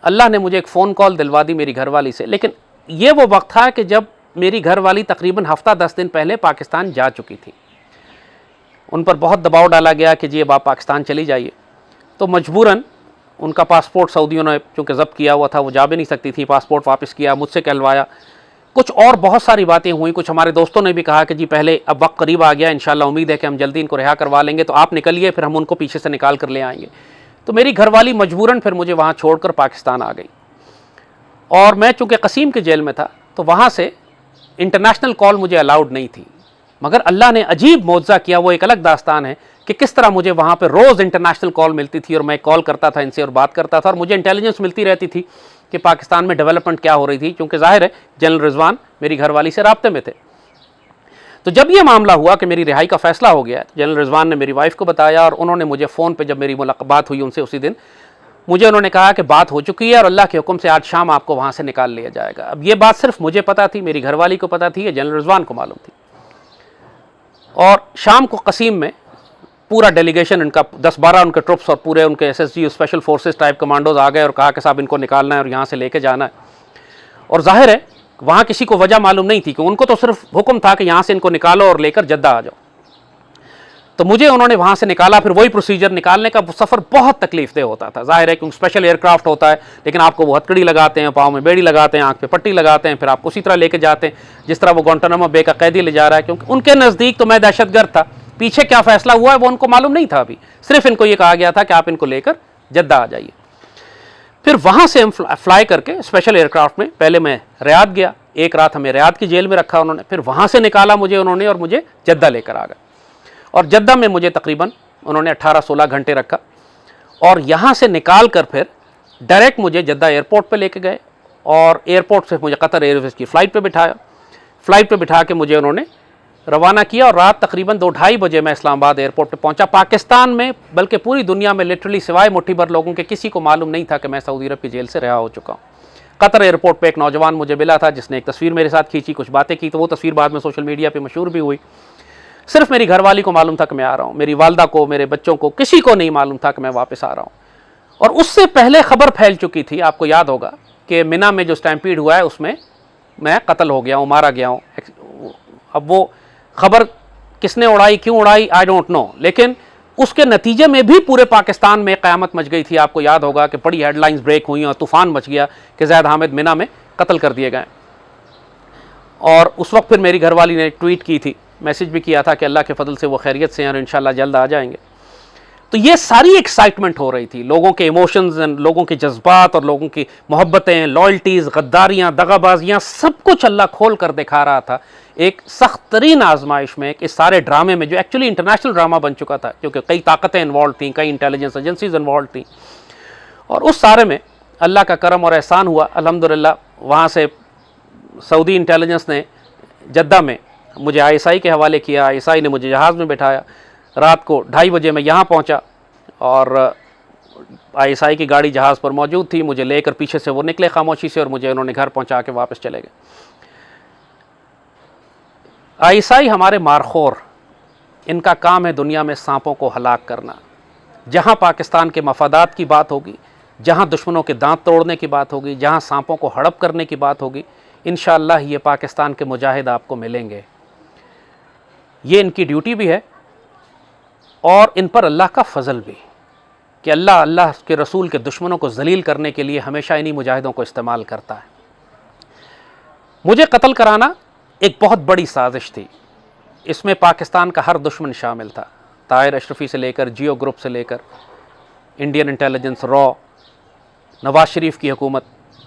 अल्लाह ने मुझे एक फ़ोन कॉल दिलवा दी मेरी घरवाली से, लेकिन ये वो वक्त था कि जब मेरी घरवाली तकरीबन हफ्ता 10 दिन पहले पाकिस्तान जा चुकी थी। उन पर बहुत दबाव डाला गया कि जी अब आप पाकिस्तान चली जाइए। तो मजबूरन उनका पासपोर्ट सऊदियों ने चूँकि ज़ब्त किया हुआ था, वो जा भी नहीं सकती थी, पासपोर्ट वापस किया, मुझसे कहलवाया, कुछ और बहुत सारी बातें हुई। कुछ हमारे दोस्तों ने भी कहा कि जी पहले अब वक्त करीब आ गया, इंशाल्लाह उम्मीद है कि हम जल्दी इनको रिहा करवा लेंगे, तो आप निकलिए, फिर हम उनको पीछे से निकाल कर ले आएंगे। तो मेरी घरवाली मजबूरन फिर मुझे वहाँ छोड़कर पाकिस्तान आ गई, और मैं चूँकि कसीम के जेल में था तो वहाँ से इंटरनेशनल कॉल मुझे अलाउड नहीं थी। मगर अल्लाह ने अजीब मौजज़ा किया, वो एक अलग दास्तान है कि किस तरह मुझे वहाँ पे रोज़ इंटरनेशनल कॉल मिलती थी और मैं कॉल करता था इनसे और बात करता था, और मुझे इंटेलिजेंस मिलती रहती थी कि पाकिस्तान में डेवलपमेंट क्या हो रही थी, क्योंकि जाहिर है जनरल रिजवान मेरी घरवाली से राब्ते में थे। तो जब ये मामला हुआ कि मेरी रिहाई का फ़ैसला हो गया, जनरल रिजवान ने मेरी वाइफ को बताया, और उन्होंने मुझे फ़ोन पर जब मेरी मुलाकात हुई उनसे उसी दिन, मुझे उन्होंने कहा कि बात हो चुकी है और अल्लाह के हुक्म से आज शाम आपको वहाँ से निकाल लिया जाएगा। अब ये बात सिर्फ मुझे पता थी, मेरी घरवाली को पता थी, या जनरल रिजवान को मालूम थी। और शाम को कसीम में पूरा डेलीगेशन, इनका 10-12 उनके ट्रुप्स और पूरे उनके SSG special forces type commandos आ गए और कहा कि साहब इनको निकालना है और यहाँ से लेके जाना है। और जाहिर है वहाँ किसी को वजह मालूम नहीं थी, कि उनको तो सिर्फ हुक्म था कि यहाँ से इनको निकालो और लेकर जद्दा आ जाओ। तो मुझे उन्होंने वहाँ से निकाला। फिर वही प्रोसीजर, निकालने का सफ़र बहुत तकलीफदेह होता था, जाहिर है क्योंकि स्पेशल एयरक्राफ्ट होता है, लेकिन आपको वो हथकड़ी लगाते हैं, पाँव में बेड़ी लगाते हैं, आँख पे पट्टी लगाते हैं, फिर आपको उसी तरह लेके जाते हैं जिस तरह वो गुआंटानामो बे का कैदी ले जा रहा है, क्योंकि उनके नज़दीक तो मैं दहशतगर्द था। पीछे क्या फ़ैसला हुआ है वो उनको मालूम नहीं था अभी, सिर्फ इनको ये कहा गया था कि आप इनको लेकर जद्दा आ जाइए। फिर वहाँ से हम फ्लाई करके स्पेशल एयरक्राफ्ट में पहले मैं रियाद गया, एक रात हमें रियाद की जेल में रखा उन्होंने, फिर वहाँ से निकाला मुझे उन्होंने और मुझे जद्दा लेकर आ गए। और जद्दा में मुझे तकरीबन उन्होंने 18-16 घंटे रखा, और यहाँ से निकाल कर फिर डायरेक्ट मुझे जद्दा एयरपोर्ट पे लेके गए, और एयरपोर्ट से मुझे कतर एयरवेज़ की फ़्लाइट पे बिठाया। फ़्लाइट पे बिठा के मुझे उन्होंने रवाना किया, और रात तकरीबन 2-2:30 बजे मैं इस्लामाबाद एयरपोर्ट पे पहुँचा। पाकिस्तान में बल्कि पूरी दुनिया में लिटरली सिवाय मुट्ठी भर लोगों के किसी को मालूम नहीं था कि मैं सऊदी अरब की जेल से रिहा हो चुका हूँ। कतर एयरपोर्ट पर एक नौजवान मुझे मिला था जिसने एक तस्वीर मेरे साथ खींची, कुछ बातें की, तो वो तस्वीर बाद में सोशल मीडिया पर मशहूर भी हुई। सिर्फ मेरी घरवाली को मालूम था कि मैं आ रहा हूँ, मेरी वालदा को, मेरे बच्चों को, किसी को नहीं मालूम था कि मैं वापस आ रहा हूँ। और उससे पहले खबर फैल चुकी थी, आपको याद होगा कि मिना में जो स्टैम्पीड हुआ है उसमें मैं कत्ल हो गया हूँ, मारा गया हूँ। अब वो खबर किसने उड़ाई, क्यों उड़ाई, आई डोंट नो, लेकिन उसके नतीजे में भी पूरे पाकिस्तान में क़यामत मच गई थी। आपको याद होगा कि बड़ी हेडलाइंस ब्रेक हुई और तूफ़ान मच गया कि ज़ैद हामिद मिना में कत्ल कर दिए गए। और उस वक्त फिर मेरी घरवाली ने ट्वीट की थी, मैसेज भी किया था कि अल्लाह के फजल से वो खैरियत से हैं और इंशाल्लाह जल्द आ जाएंगे। तो ये सारी एक्साइटमेंट हो रही थी, लोगों के इमोशंस, लोगों के जज्बात और लोगों की मोहब्बतें, लॉयल्टीज़, गद्दारियाँ, दगाबाजियाँ, सब कुछ अल्लाह खोल कर दिखा रहा था एक सख्त तरीन आजमाइश में, इस सारे ड्रामे में जो एक्चुअली इंटरनेशनल ड्रामा बन चुका था, क्योंकि कई ताकतें इन्वॉल्व थी, कई इंटेलिजेंस एजेंसीज इन्वॉल्व थी। और उस सारे में अल्लाह का करम और एहसान हुआ, अल्हम्दुलिल्लाह वहाँ से सऊदी इंटेलिजेंस ने जद्दा में मुझे ISI के हवाले किया, ISI ने मुझे जहाज़ में बैठाया, रात को 2:30 बजे मैं यहाँ पहुँचा और ISI की गाड़ी जहाज़ पर मौजूद थी, मुझे लेकर पीछे से वो निकले खामोशी से और मुझे उन्होंने घर पहुँचा के वापस चले गए। ISI हमारे मारखोर, इनका काम है दुनिया में सांपों को हलाक करना। जहाँ पाकिस्तान के मफादात की बात होगी, जहाँ दुश्मनों के दांत तोड़ने की बात होगी, जहाँ सांपों को हड़प करने की बात होगी, इंशाअल्लाह ये पाकिस्तान के मुजाहिद आपको मिलेंगे। ये इनकी ड्यूटी भी है और इन पर अल्लाह का फ़ज़ल भी कि अल्लाह के रसूल के दुश्मनों को ज़लील करने के लिए हमेशा इन्हीं मुजाहिदों को इस्तेमाल करता है। मुझे कत्ल कराना एक बहुत बड़ी साजिश थी, इसमें पाकिस्तान का हर दुश्मन शामिल था, ताहिर अशरफी से लेकर जियो ग्रुप से लेकर Indian intelligence, raw, Nawaz Sharif की हुकूमत,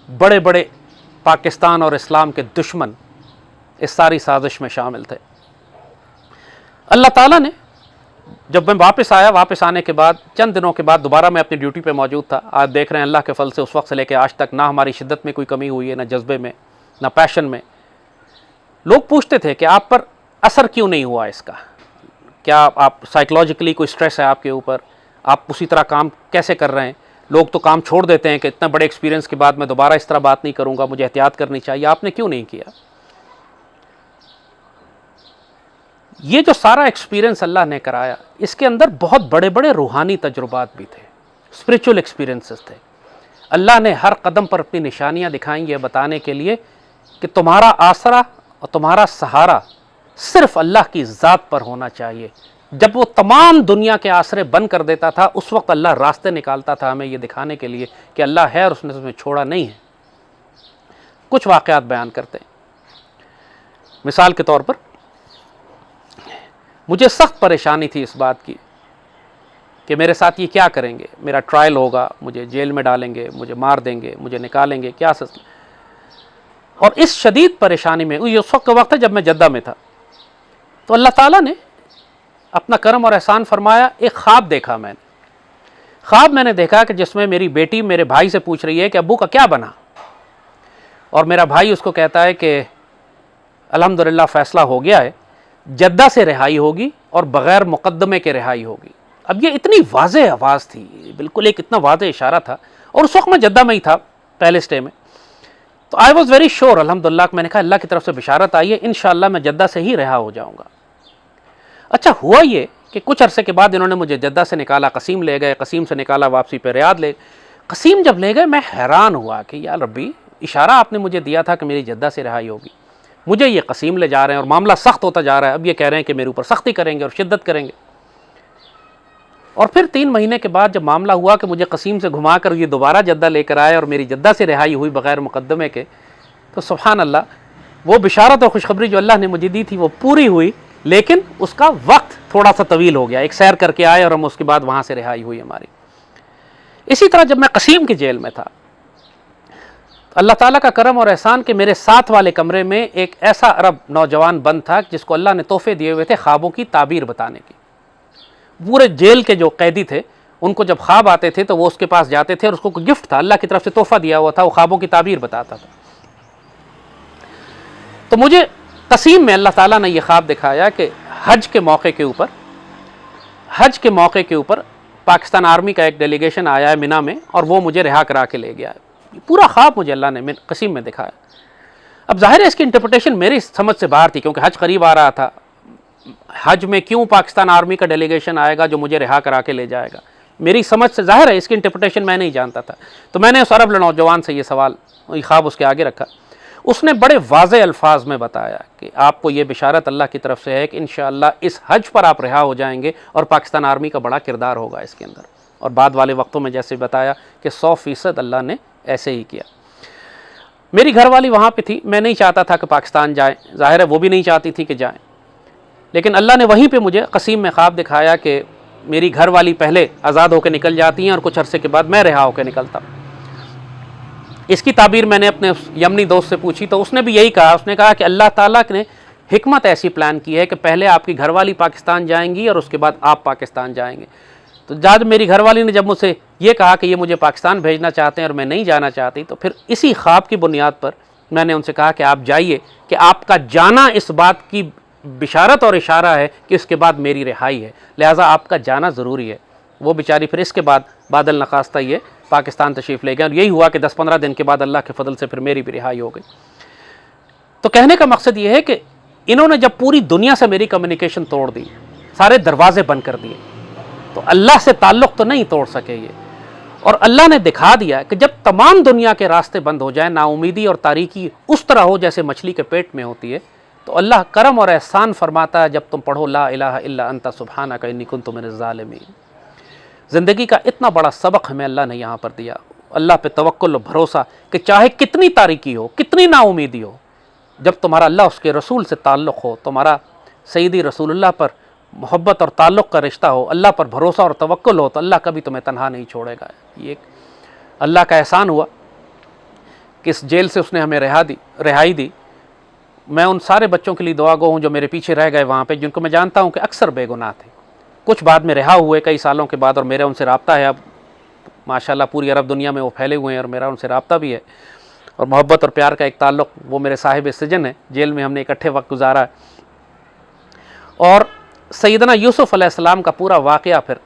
बड़े बड़े पाकिस्तान और इस्लाम के दुश्मन इस सारी साजिश में शामिल थे। अल्लाह ताला ने, जब मैं वापस आया, वापस आने के बाद चंद दिनों के बाद दोबारा मैं अपनी ड्यूटी पे मौजूद था। आज देख रहे हैं अल्लाह के फल से उस वक्त से लेकर आज तक ना हमारी शिद्दत में कोई कमी हुई है, ना जज्बे में, ना पैशन में। लोग पूछते थे कि आप पर असर क्यों नहीं हुआ इसका, क्या आप साइकोलॉजिकली कोई स्ट्रेस है आपके ऊपर, आप उसी तरह काम कैसे कर रहे हैं। लोग तो काम छोड़ देते हैं कि इतना बड़े एक्सपीरियंस के बाद मैं दोबारा इस तरह बात नहीं करूँगा, मुझे एहतियात करनी चाहिए, आपने क्यों नहीं किया। ये जो सारा एक्सपीरियंस अल्लाह ने कराया, इसके अंदर बहुत बड़े बड़े रूहानी तजुर्बात भी थे, स्पिरिचुअल एक्सपीरियंसेस थे। अल्लाह ने हर कदम पर अपनी निशानियाँ दिखाई, ये बताने के लिए कि तुम्हारा आसरा और तुम्हारा सहारा सिर्फ अल्लाह की ज़ात पर होना चाहिए। जब वो तमाम दुनिया के आसरे बंद कर देता था, उस वक्त अल्लाह रास्ते निकालता था हमें ये दिखाने के लिए कि अल्लाह है और उसने तुम्हें छोड़ा नहीं है। कुछ वाक़यात बयान करते हैं। मिसाल के तौर पर मुझे सख्त परेशानी थी इस बात की कि मेरे साथ ये क्या करेंगे, मेरा ट्रायल होगा, मुझे जेल में डालेंगे, मुझे मार देंगे, मुझे निकालेंगे, क्या सच। और इस शदीद परेशानी में, ये उस वक्त है जब मैं जद्दा में था, तो अल्लाह ताला ने अपना करम और एहसान फरमाया। एक ख्वाब देखा मैंने, ख्वाब मैंने देखा कि जिसमें मेरी बेटी मेरे भाई से पूछ रही है कि अब्बू का क्या बना, और मेरा भाई उसको कहता है कि अल्हम्दुलिल्लाह फ़ैसला हो गया है, जद्दा से रिहाई होगी और बग़ैर मुक़द्दमे के रिहाई होगी। अब ये इतनी वाज़ेह आवाज़ थी, बिल्कुल एक इतना वाज़ेह इशारा था, और उस वक्त मैं जद्दा में ही था पहले स्टे में। तो आई वॉज़ वेरी श्योर अल्हम्दुलिल्लाह, मैंने कहा अल्लाह की तरफ से बिशारत आई है, इंशाअल्लाह मैं जद्दा से ही रिहा हो जाऊँगा। अच्छा हुआ ये कि कुछ अरसे के बाद इन्होंने मुझे जद्दा से निकाला, कसीम ले गए, कसीम से निकाला वापसी पे रियाद ले। कसीम जब ले गए मैं हैरान हुआ कि यार रब्बी, इशारा आपने मुझे दिया था कि मेरी जद्दा से रिहाई होगी, मुझे ये कसीम ले जा रहे हैं और मामला सख्त होता जा रहा है। अब ये कह रहे हैं कि मेरे ऊपर सख्ती करेंगे और शिद्दत करेंगे। और फिर 3 महीने के बाद जब मामला हुआ कि मुझे कसीम से घुमा कर ये दोबारा जद्दा लेकर आए और मेरी जद्दा से रिहाई हुई बग़ैर मुक़द्दमे के, तो सुभान अल्लाह, वो बिशारत और खुशखबरी जो अल्लाह ने मुझे दी थी वो पूरी हुई, लेकिन उसका वक्त थोड़ा सा तवील हो गया। एक सैर करके आए और हम उसके बाद वहाँ से रिहाई हुई हमारी। इसी तरह जब मैं कसीम की जेल में था, अल्लाह ताला का करम और एहसान कि मेरे साथ वाले कमरे में एक ऐसा अरब नौजवान बंद था जिसको अल्लाह ने तोहफे दिए हुए थे ख्वाबों की ताबीर बताने की। पूरे जेल के जो कैदी थे उनको जब ख्वाब आते थे तो वो उसके पास जाते थे और उसको कोई गिफ्ट था, अल्लाह की तरफ से तोहफा दिया हुआ था, वो ख्वाबों की ताबीर बताता था। तो मुझे कसीम में अल्लाह ताला ने यह ख्वाब दिखाया कि हज के मौके के ऊपर पाकिस्तान आर्मी का एक डेलीगेशन आया है मिना में और वो मुझे रिहा करा के ले गया है। पूरा ख्वाब मुझे अल्लाह ने कसीम में दिखाया। अब जाहिर है इसकी इंटरप्रिटेशन मेरी समझ से बाहर थी, क्योंकि हज करीब आ रहा था। हज में क्यों पाकिस्तान आर्मी का डेलीगेशन आएगा जो मुझे रिहा करा के ले जाएगा, मेरी समझ से जाहिर है इसकी इंटरप्रिटेशन मैं नहीं जानता था। तो मैंने उस अरब नौजवान से ये सवाल, ख्वाब उसके आगे रखा। उसने बड़े वाज़े अल्फाज में बताया कि आपको ये बिशारत अल्लाह की तरफ से है कि इंशाअल्लाह इस हज पर आप रिहा हो जाएंगे और पाकिस्तान आर्मी का बड़ा किरदार होगा इसके अंदर। और बाद वाले वक्तों में जैसे बताया कि 100% अल्लाह ने ऐसे ही किया। मेरी घरवाली वहाँ पे थी, मैं नहीं चाहता था कि पाकिस्तान जाए, ज़ाहिर है वो भी नहीं चाहती थी कि जाएँ, लेकिन अल्लाह ने वहीं पे मुझे कसीम में ख्वाब दिखाया कि मेरी घरवाली पहले आज़ाद होकर निकल जाती हैं और कुछ अरसे के बाद मैं रिहा होकर निकलता हूँ। इसकी ताबीर मैंने अपने यमनी दोस्त से पूछी तो उसने भी यही कहा, उसने कहा कि अल्लाह ताला ने हिकमत ऐसी प्लान की है कि पहले आपकी घरवाली पाकिस्तान जाएंगी और उसके बाद आप पाकिस्तान जाएंगे। तो जब मेरी घरवाली ने जब मुझसे ये कहा कि ये मुझे पाकिस्तान भेजना चाहते हैं और मैं नहीं जाना चाहती, तो फिर इसी ख्वाब की बुनियाद पर मैंने उनसे कहा कि आप जाइए, कि आपका जाना इस बात की बिशारत और इशारा है कि इसके बाद मेरी रिहाई है, लिहाजा आपका जाना ज़रूरी है। वो बेचारी फिर इसके बाद बादल नखास्ता ये पाकिस्तान तशरीफ़ ले गए और यही हुआ कि 10-15 दिन के बाद अल्लाह के फजल से फिर मेरी भी रिहाई हो गई। तो कहने का मकसद ये है कि इन्होंने जब पूरी दुनिया से मेरी कम्युनिकेशन तोड़ दी, सारे दरवाजे बंद कर दिए, तो अल्लाह से ताल्लुक़ तो नहीं तोड़ सके ये। और अल्लाह ने दिखा दिया कि जब तमाम दुनिया के रास्ते बंद हो जाए, नाउमीदी और तारीकी उस तरह हो जैसे मछली के पेट में होती है, तो अल्लाह करम और एहसान फरमाता है जब तुम पढ़ो ला इलाहा इल्ला अंता सुब्हानका इन्नी कुन्तु मिनज़ ज़ालिमीन। ज़िंदगी का इतना बड़ा सबक हमें अल्लाह ने यहाँ पर दिया, अल्लाह पे तवक्कुल और भरोसा कि चाहे कितनी तारीकी हो, कितनी नाउमीदी हो, जब तुम्हारा अल्लाह उसके रसूल से ताल्लुक़ हो, तुम्हारा सैयदी रसूलुल्लाह पर मोहब्बत और ताल्लुक़ का रिश्ता हो, अल्लाह पर भरोसा और तवक्कुल हो, तो अल्लाह कभी तुम्हें तन्हा नहीं छोड़ेगा। ये एक अल्लाह का एहसान हुआ कि इस जेल से उसने हमें रिहाई दी। मैं उन सारे बच्चों के लिए दुआ गो हूँ जो मेरे पीछे रह गए वहाँ पे, जिनको मैं जानता हूँ कि अक्सर बेगुनाह थे, कुछ बाद में रिहा हुए कई सालों के बाद, और मेरा उनसे रब्ता है। अब माशाल्लाह पूरी अरब दुनिया में वो फैले हुए हैं और मेरा उनसे रब्ता भी है और मोहब्बत और प्यार का एक ताल्लुक़। वो मेरे साहिब सिजन है, जेल में हमने इकट्ठे वक्त गुजारा है। और सैयदना यूसुफ़ अलैहिस्सलाम का पूरा वाक़या फिर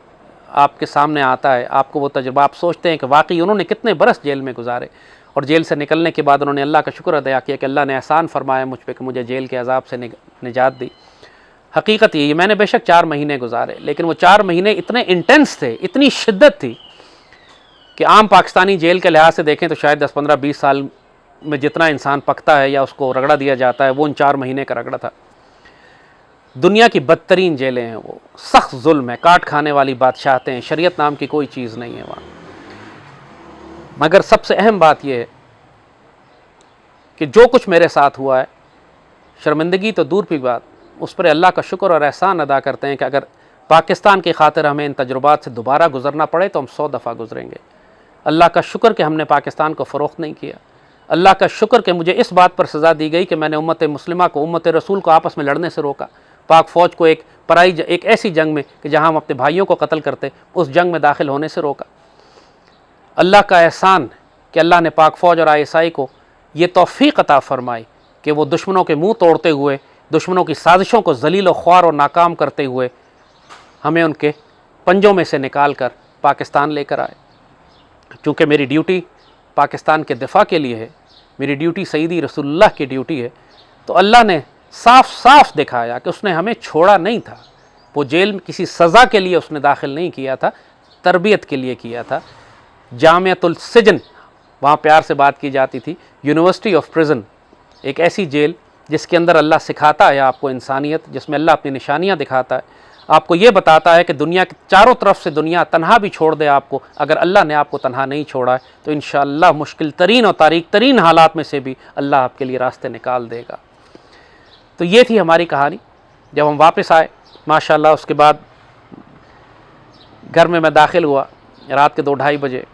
आपके सामने आता है, आपको वो तजुर्बा, आप सोचते हैं कि वाकई उन्होंने कितने बरस जेल में गुजारे, और जेल से निकलने के बाद उन्होंने अल्लाह का शुक्र अदा किया कि अल्लाह ने एहसान फरमाया मुझ पर कि मुझे जेल के अजाब से निजात दी। हकीकत यही, मैंने बेशक 4 महीने गुजारे, लेकिन वो 4 महीने इतने इंटेंस थे, इतनी शिद्दत थी कि आम पाकिस्तानी जेल के लिहाज से देखें तो शायद 10-15-20 साल में जितना इंसान पकता है या उसको रगड़ा दिया जाता है, वो उन 4 महीने का रगड़ा था। दुनिया की बदतरीन जेलें हैं वो, सख्त जुल्म है, काट खाने वाली बादशाहतें हैं, शरीयत नाम की कोई चीज़ नहीं है वहाँ। मगर सबसे अहम बात यह है कि जो कुछ मेरे साथ हुआ है, शर्मिंदगी तो दूर की बात, उस पर अल्लाह का शुक्र और एहसान अदा करते हैं कि अगर पाकिस्तान की खातिर हमें इन तजुर्बात से दोबारा गुजरना पड़े तो हम 100 दफ़ा गुजरेंगे। अल्लाह का शुक्र कि हमने पाकिस्तान को फ़रोख्त नहीं किया। अल्लाह का शुक्र कि मुझे इस बात पर सज़ा दी गई कि मैंने उम्मत मुस्लिमा को, उम्मत रसूल को आपस में लड़ने से रोका, पाक फ़ौज को एक ऐसी जंग में कि जहाँ हम अपने भाइयों को कत्ल करते, उस जंग में दाखिल होने से रोका। अल्लाह का एहसान कि अल्लाह ने पाक फ़ौज और ISI को ये तौफ़ीक़ अता फ़रमाई कि वो दुश्मनों के मुँह तोड़ते हुए, दुश्मनों की साजिशों को ज़लील व ख्वार और नाकाम करते हुए हमें उनके पंजों में से निकाल कर पाकिस्तान लेकर आए। चूँकि मेरी ड्यूटी पाकिस्तान के दिफा के लिए है, मेरी ड्यूटी सईदी रसूलुल्लाह की ड्यूटी है, तो अल्लाह ने साफ साफ दिखाया कि उसने हमें छोड़ा नहीं था। वो जेल में किसी सज़ा के लिए उसने दाखिल नहीं किया था, तरबियत के लिए किया था। जामियातुल सिजन, वहाँ प्यार से बात की जाती थी, यूनिवर्सिटी ऑफ प्रिजन, एक ऐसी जेल जिसके अंदर अल्लाह सिखाता है आपको इंसानियत, जिसमें अल्लाह अपनी निशानियाँ दिखाता है, आपको ये बताता है कि दुनिया के चारों तरफ से दुनिया तन्हा भी छोड़ दे आपको, अगर अल्लाह ने आपको तन्हा नहीं छोड़ा है तो इंशाअल्लाह मुश्किल तरीन और तारीक तरीन हालात में से भी अल्लाह आपके लिए रास्ते निकाल देगा। तो ये थी हमारी कहानी। जब हम वापस आए माशाअल्लाह, उसके बाद घर में मैं दाखिल हुआ रात के 2-2:30 बजे।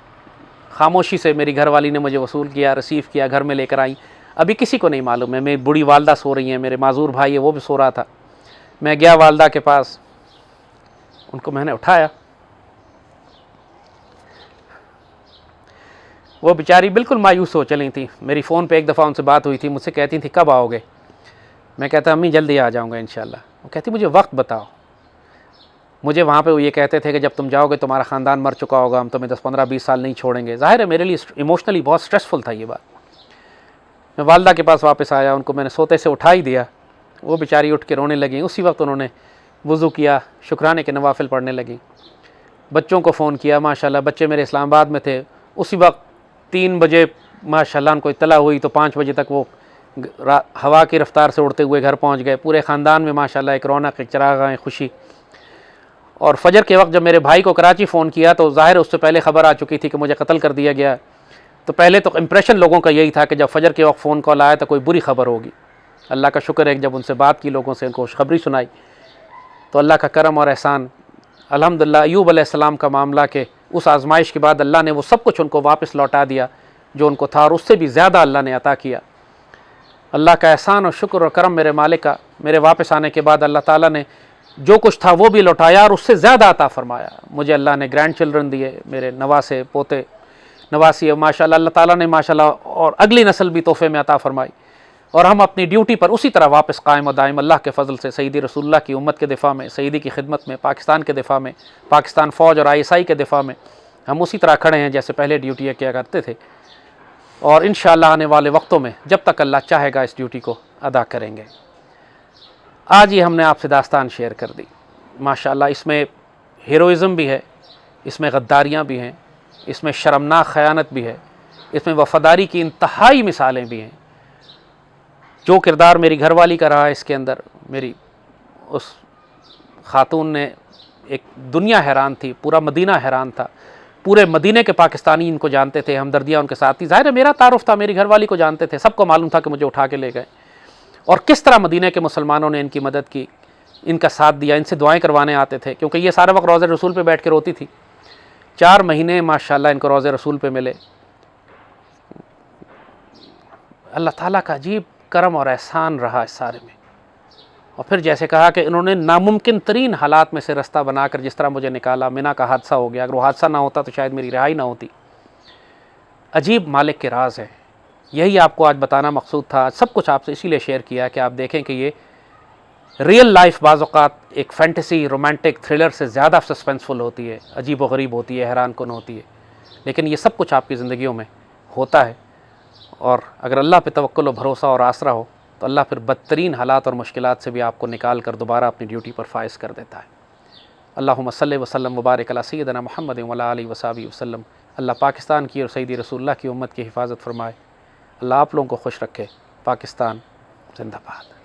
खामोशी से मेरी घरवाली ने मुझे वसूल किया, रिसीव किया, घर में लेकर आई। अभी किसी को नहीं मालूम है, मेरी बूढ़ी वालदा सो रही हैं, मेरे माजूर भाई है वो भी सो रहा था। मैं गया वालदा के पास, उनको मैंने उठाया, वो बेचारी बिल्कुल मायूस हो चली थी। मेरी फ़ोन पे एक दफ़ा उनसे बात हुई थी, मुझसे कहती थी कब आओगे। मैं कहता अम्मी जल्दी आ जाऊँगा इंशाल्लाह। वो कहती मुझे वक्त बताओ। मुझे वहाँ पे वो ये कहते थे कि जब तुम जाओगे तुम्हारा ख़ानदान मर चुका होगा, हम तुम्हें 10-15-20 साल नहीं छोड़ेंगे। ज़ाहिर है मेरे लिए इमोशनली बहुत स्ट्रेसफुल था ये बात। मैं वालदा के पास वापस आया, उनको मैंने सोते से उठा ही दिया। वो बेचारी उठ के रोने लगी। उसी वक्त उन्होंने वज़ू किया, शुक्राने के नवाफिल पढ़ने लगी। बच्चों को फ़ोन किया, माशाल्लाह बच्चे मेरे इस्लामाबाद में थे। उसी वक्त 3 बजे माशाल्लाह उनको इत्तला हुई तो 5 बजे तक वो हवा की रफ्तार से उड़ते हुए घर पहुंच गए। पूरे ख़ानदान में माशाल्लाह एक रौनक, एक चरागाहें, खुशी। और फजर के वक्त जब मेरे भाई को कराची फ़ोन किया तो ज़ाहिर उससे पहले ख़बर आ चुकी थी कि मुझे कत्ल कर दिया गया। तो पहले तो इम्प्रेशन लोगों का यही था कि जब फजर के वक्त फ़ोन कॉल आया तो कोई बुरी खबर होगी। अल्लाह का शुक्र है कि जब उनसे बात की, लोगों से उनको खुशखबरी सुनाई, तो अल्लाह का करम और एहसान, अल्हम्दुलिल्लाह अय्यूब अलैहिस्सलाम का मामला के उस आजमाइश के बाद अल्लाह ने वो सब कुछ उनको वापस लौटा दिया जो उनको था, और उससे भी ज़्यादा अल्लाह ने अता किया। अल्लाह का एहसान और शुक्र और करम मेरे मालिक का, मेरे वापस आने के बाद अल्लाह ताला ने जो कुछ था वो भी लौटाया और उससे ज़्यादा अता फरमाया। मुझे अल्लाह ने ग्रैंड चिल्ड्रन दिए, मेरे नवासे पोते नवासी है माशाल्लाह, अल्लाह ताला ने माशाल्लाह, और अगली नस्ल भी तोहफ़े में अता फरमाई। और हम अपनी ड्यूटी पर उसी तरह वापस कायम और दायम अल्लाह के फ़ज़ल से सईदी रसूलुल्लाह की उम्मत के दिफ़ा में, सईदी की खिदमत में, पाकिस्तान के दिफ़ा में, पाकिस्तान फ़ौज और ISI के दिफ़ा में हम उसी तरह खड़े हैं जैसे पहले ड्यूटियाँ किया करते थे। और इंशाअल्लाह आने वाले वक्तों में जब तक अल्लाह चाहेगा इस ड्यूटी को अदा करेंगे। आज ये हमने आपसे दास्तान शेयर कर दी माशाअल्लाह। इसमें हीरोइज़्म भी है, इसमें गद्दारियाँ भी हैं, इसमें शर्मनाक ख़यानत भी है, इसमें वफ़ादारी की इंतहाई मिसालें भी हैं। जो किरदार मेरी घरवाली का रहा है इसके अंदर, मेरी उस ख़ातून ने, एक दुनिया हैरान थी, पूरा मदीना हैरान था, पूरे मदीने के पाकिस्तानी इनको जानते थे, हमदर्दियाँ उनके साथ थी। ज़ाहिर है मेरा तारुफ़ था, मेरी घरवाली को जानते थे, सबको मालूम था कि मुझे उठा के ले गए। और किस तरह मदीने के मुसलमानों ने इनकी मदद की, इनका साथ दिया, इनसे दुआएं करवाने आते थे, क्योंकि ये सारा वक्त रोज़े रसूल पे बैठ के रोती थी। 4 महीने माशाअल्लाह इनको रोज़े रसूल पे मिले। अल्लाह ताला का अजीब करम और एहसान रहा इस सारे में। और फिर जैसे कहा कि इन्होंने नामुमकिन तरीन हालात में से रास्ता बनाकर जिस तरह मुझे निकाला। मिना का हादसा हो गया, अगर वो हादसा ना होता तो शायद मेरी रिहाई ना होती। अजीब मालिक के राज है, यही आपको आज बताना मकसूद था। सब कुछ आपसे इसीलिए शेयर किया कि आप देखें कि ये रियल लाइफ बाज़ औक़ात एक फैंटेसी रोमांटिक थ्रिलर से ज़्यादा सस्पेंसफुल होती है, अजीब व गरीब होती है, हैरान कुन होती है, लेकिन ये सब कुछ आपकी ज़िंदगियों में होता है। और अगर अल्लाह पे तवक्कुल और भरोसा और आसरा हो तो अल्लाह फिर बदतरीन हालात और मुश्किलात से भी आपको निकाल कर दोबारा अपनी ड्यूटी पर फाइज कर देता है। अल्लाहुम्मा सल्लि व सल्लम व बारिक अला सय्यिदिना मुहम्मद व अला आलिहि व सहबिहि वसल्लम। अल्लाह पाकिस्तान की और सईदी रसूलुल्लाह की उम्मत की हिफाजत फरमाए। अल्लाह आप लोगों को खुश रखे। पाकिस्तान जिंदाबाद।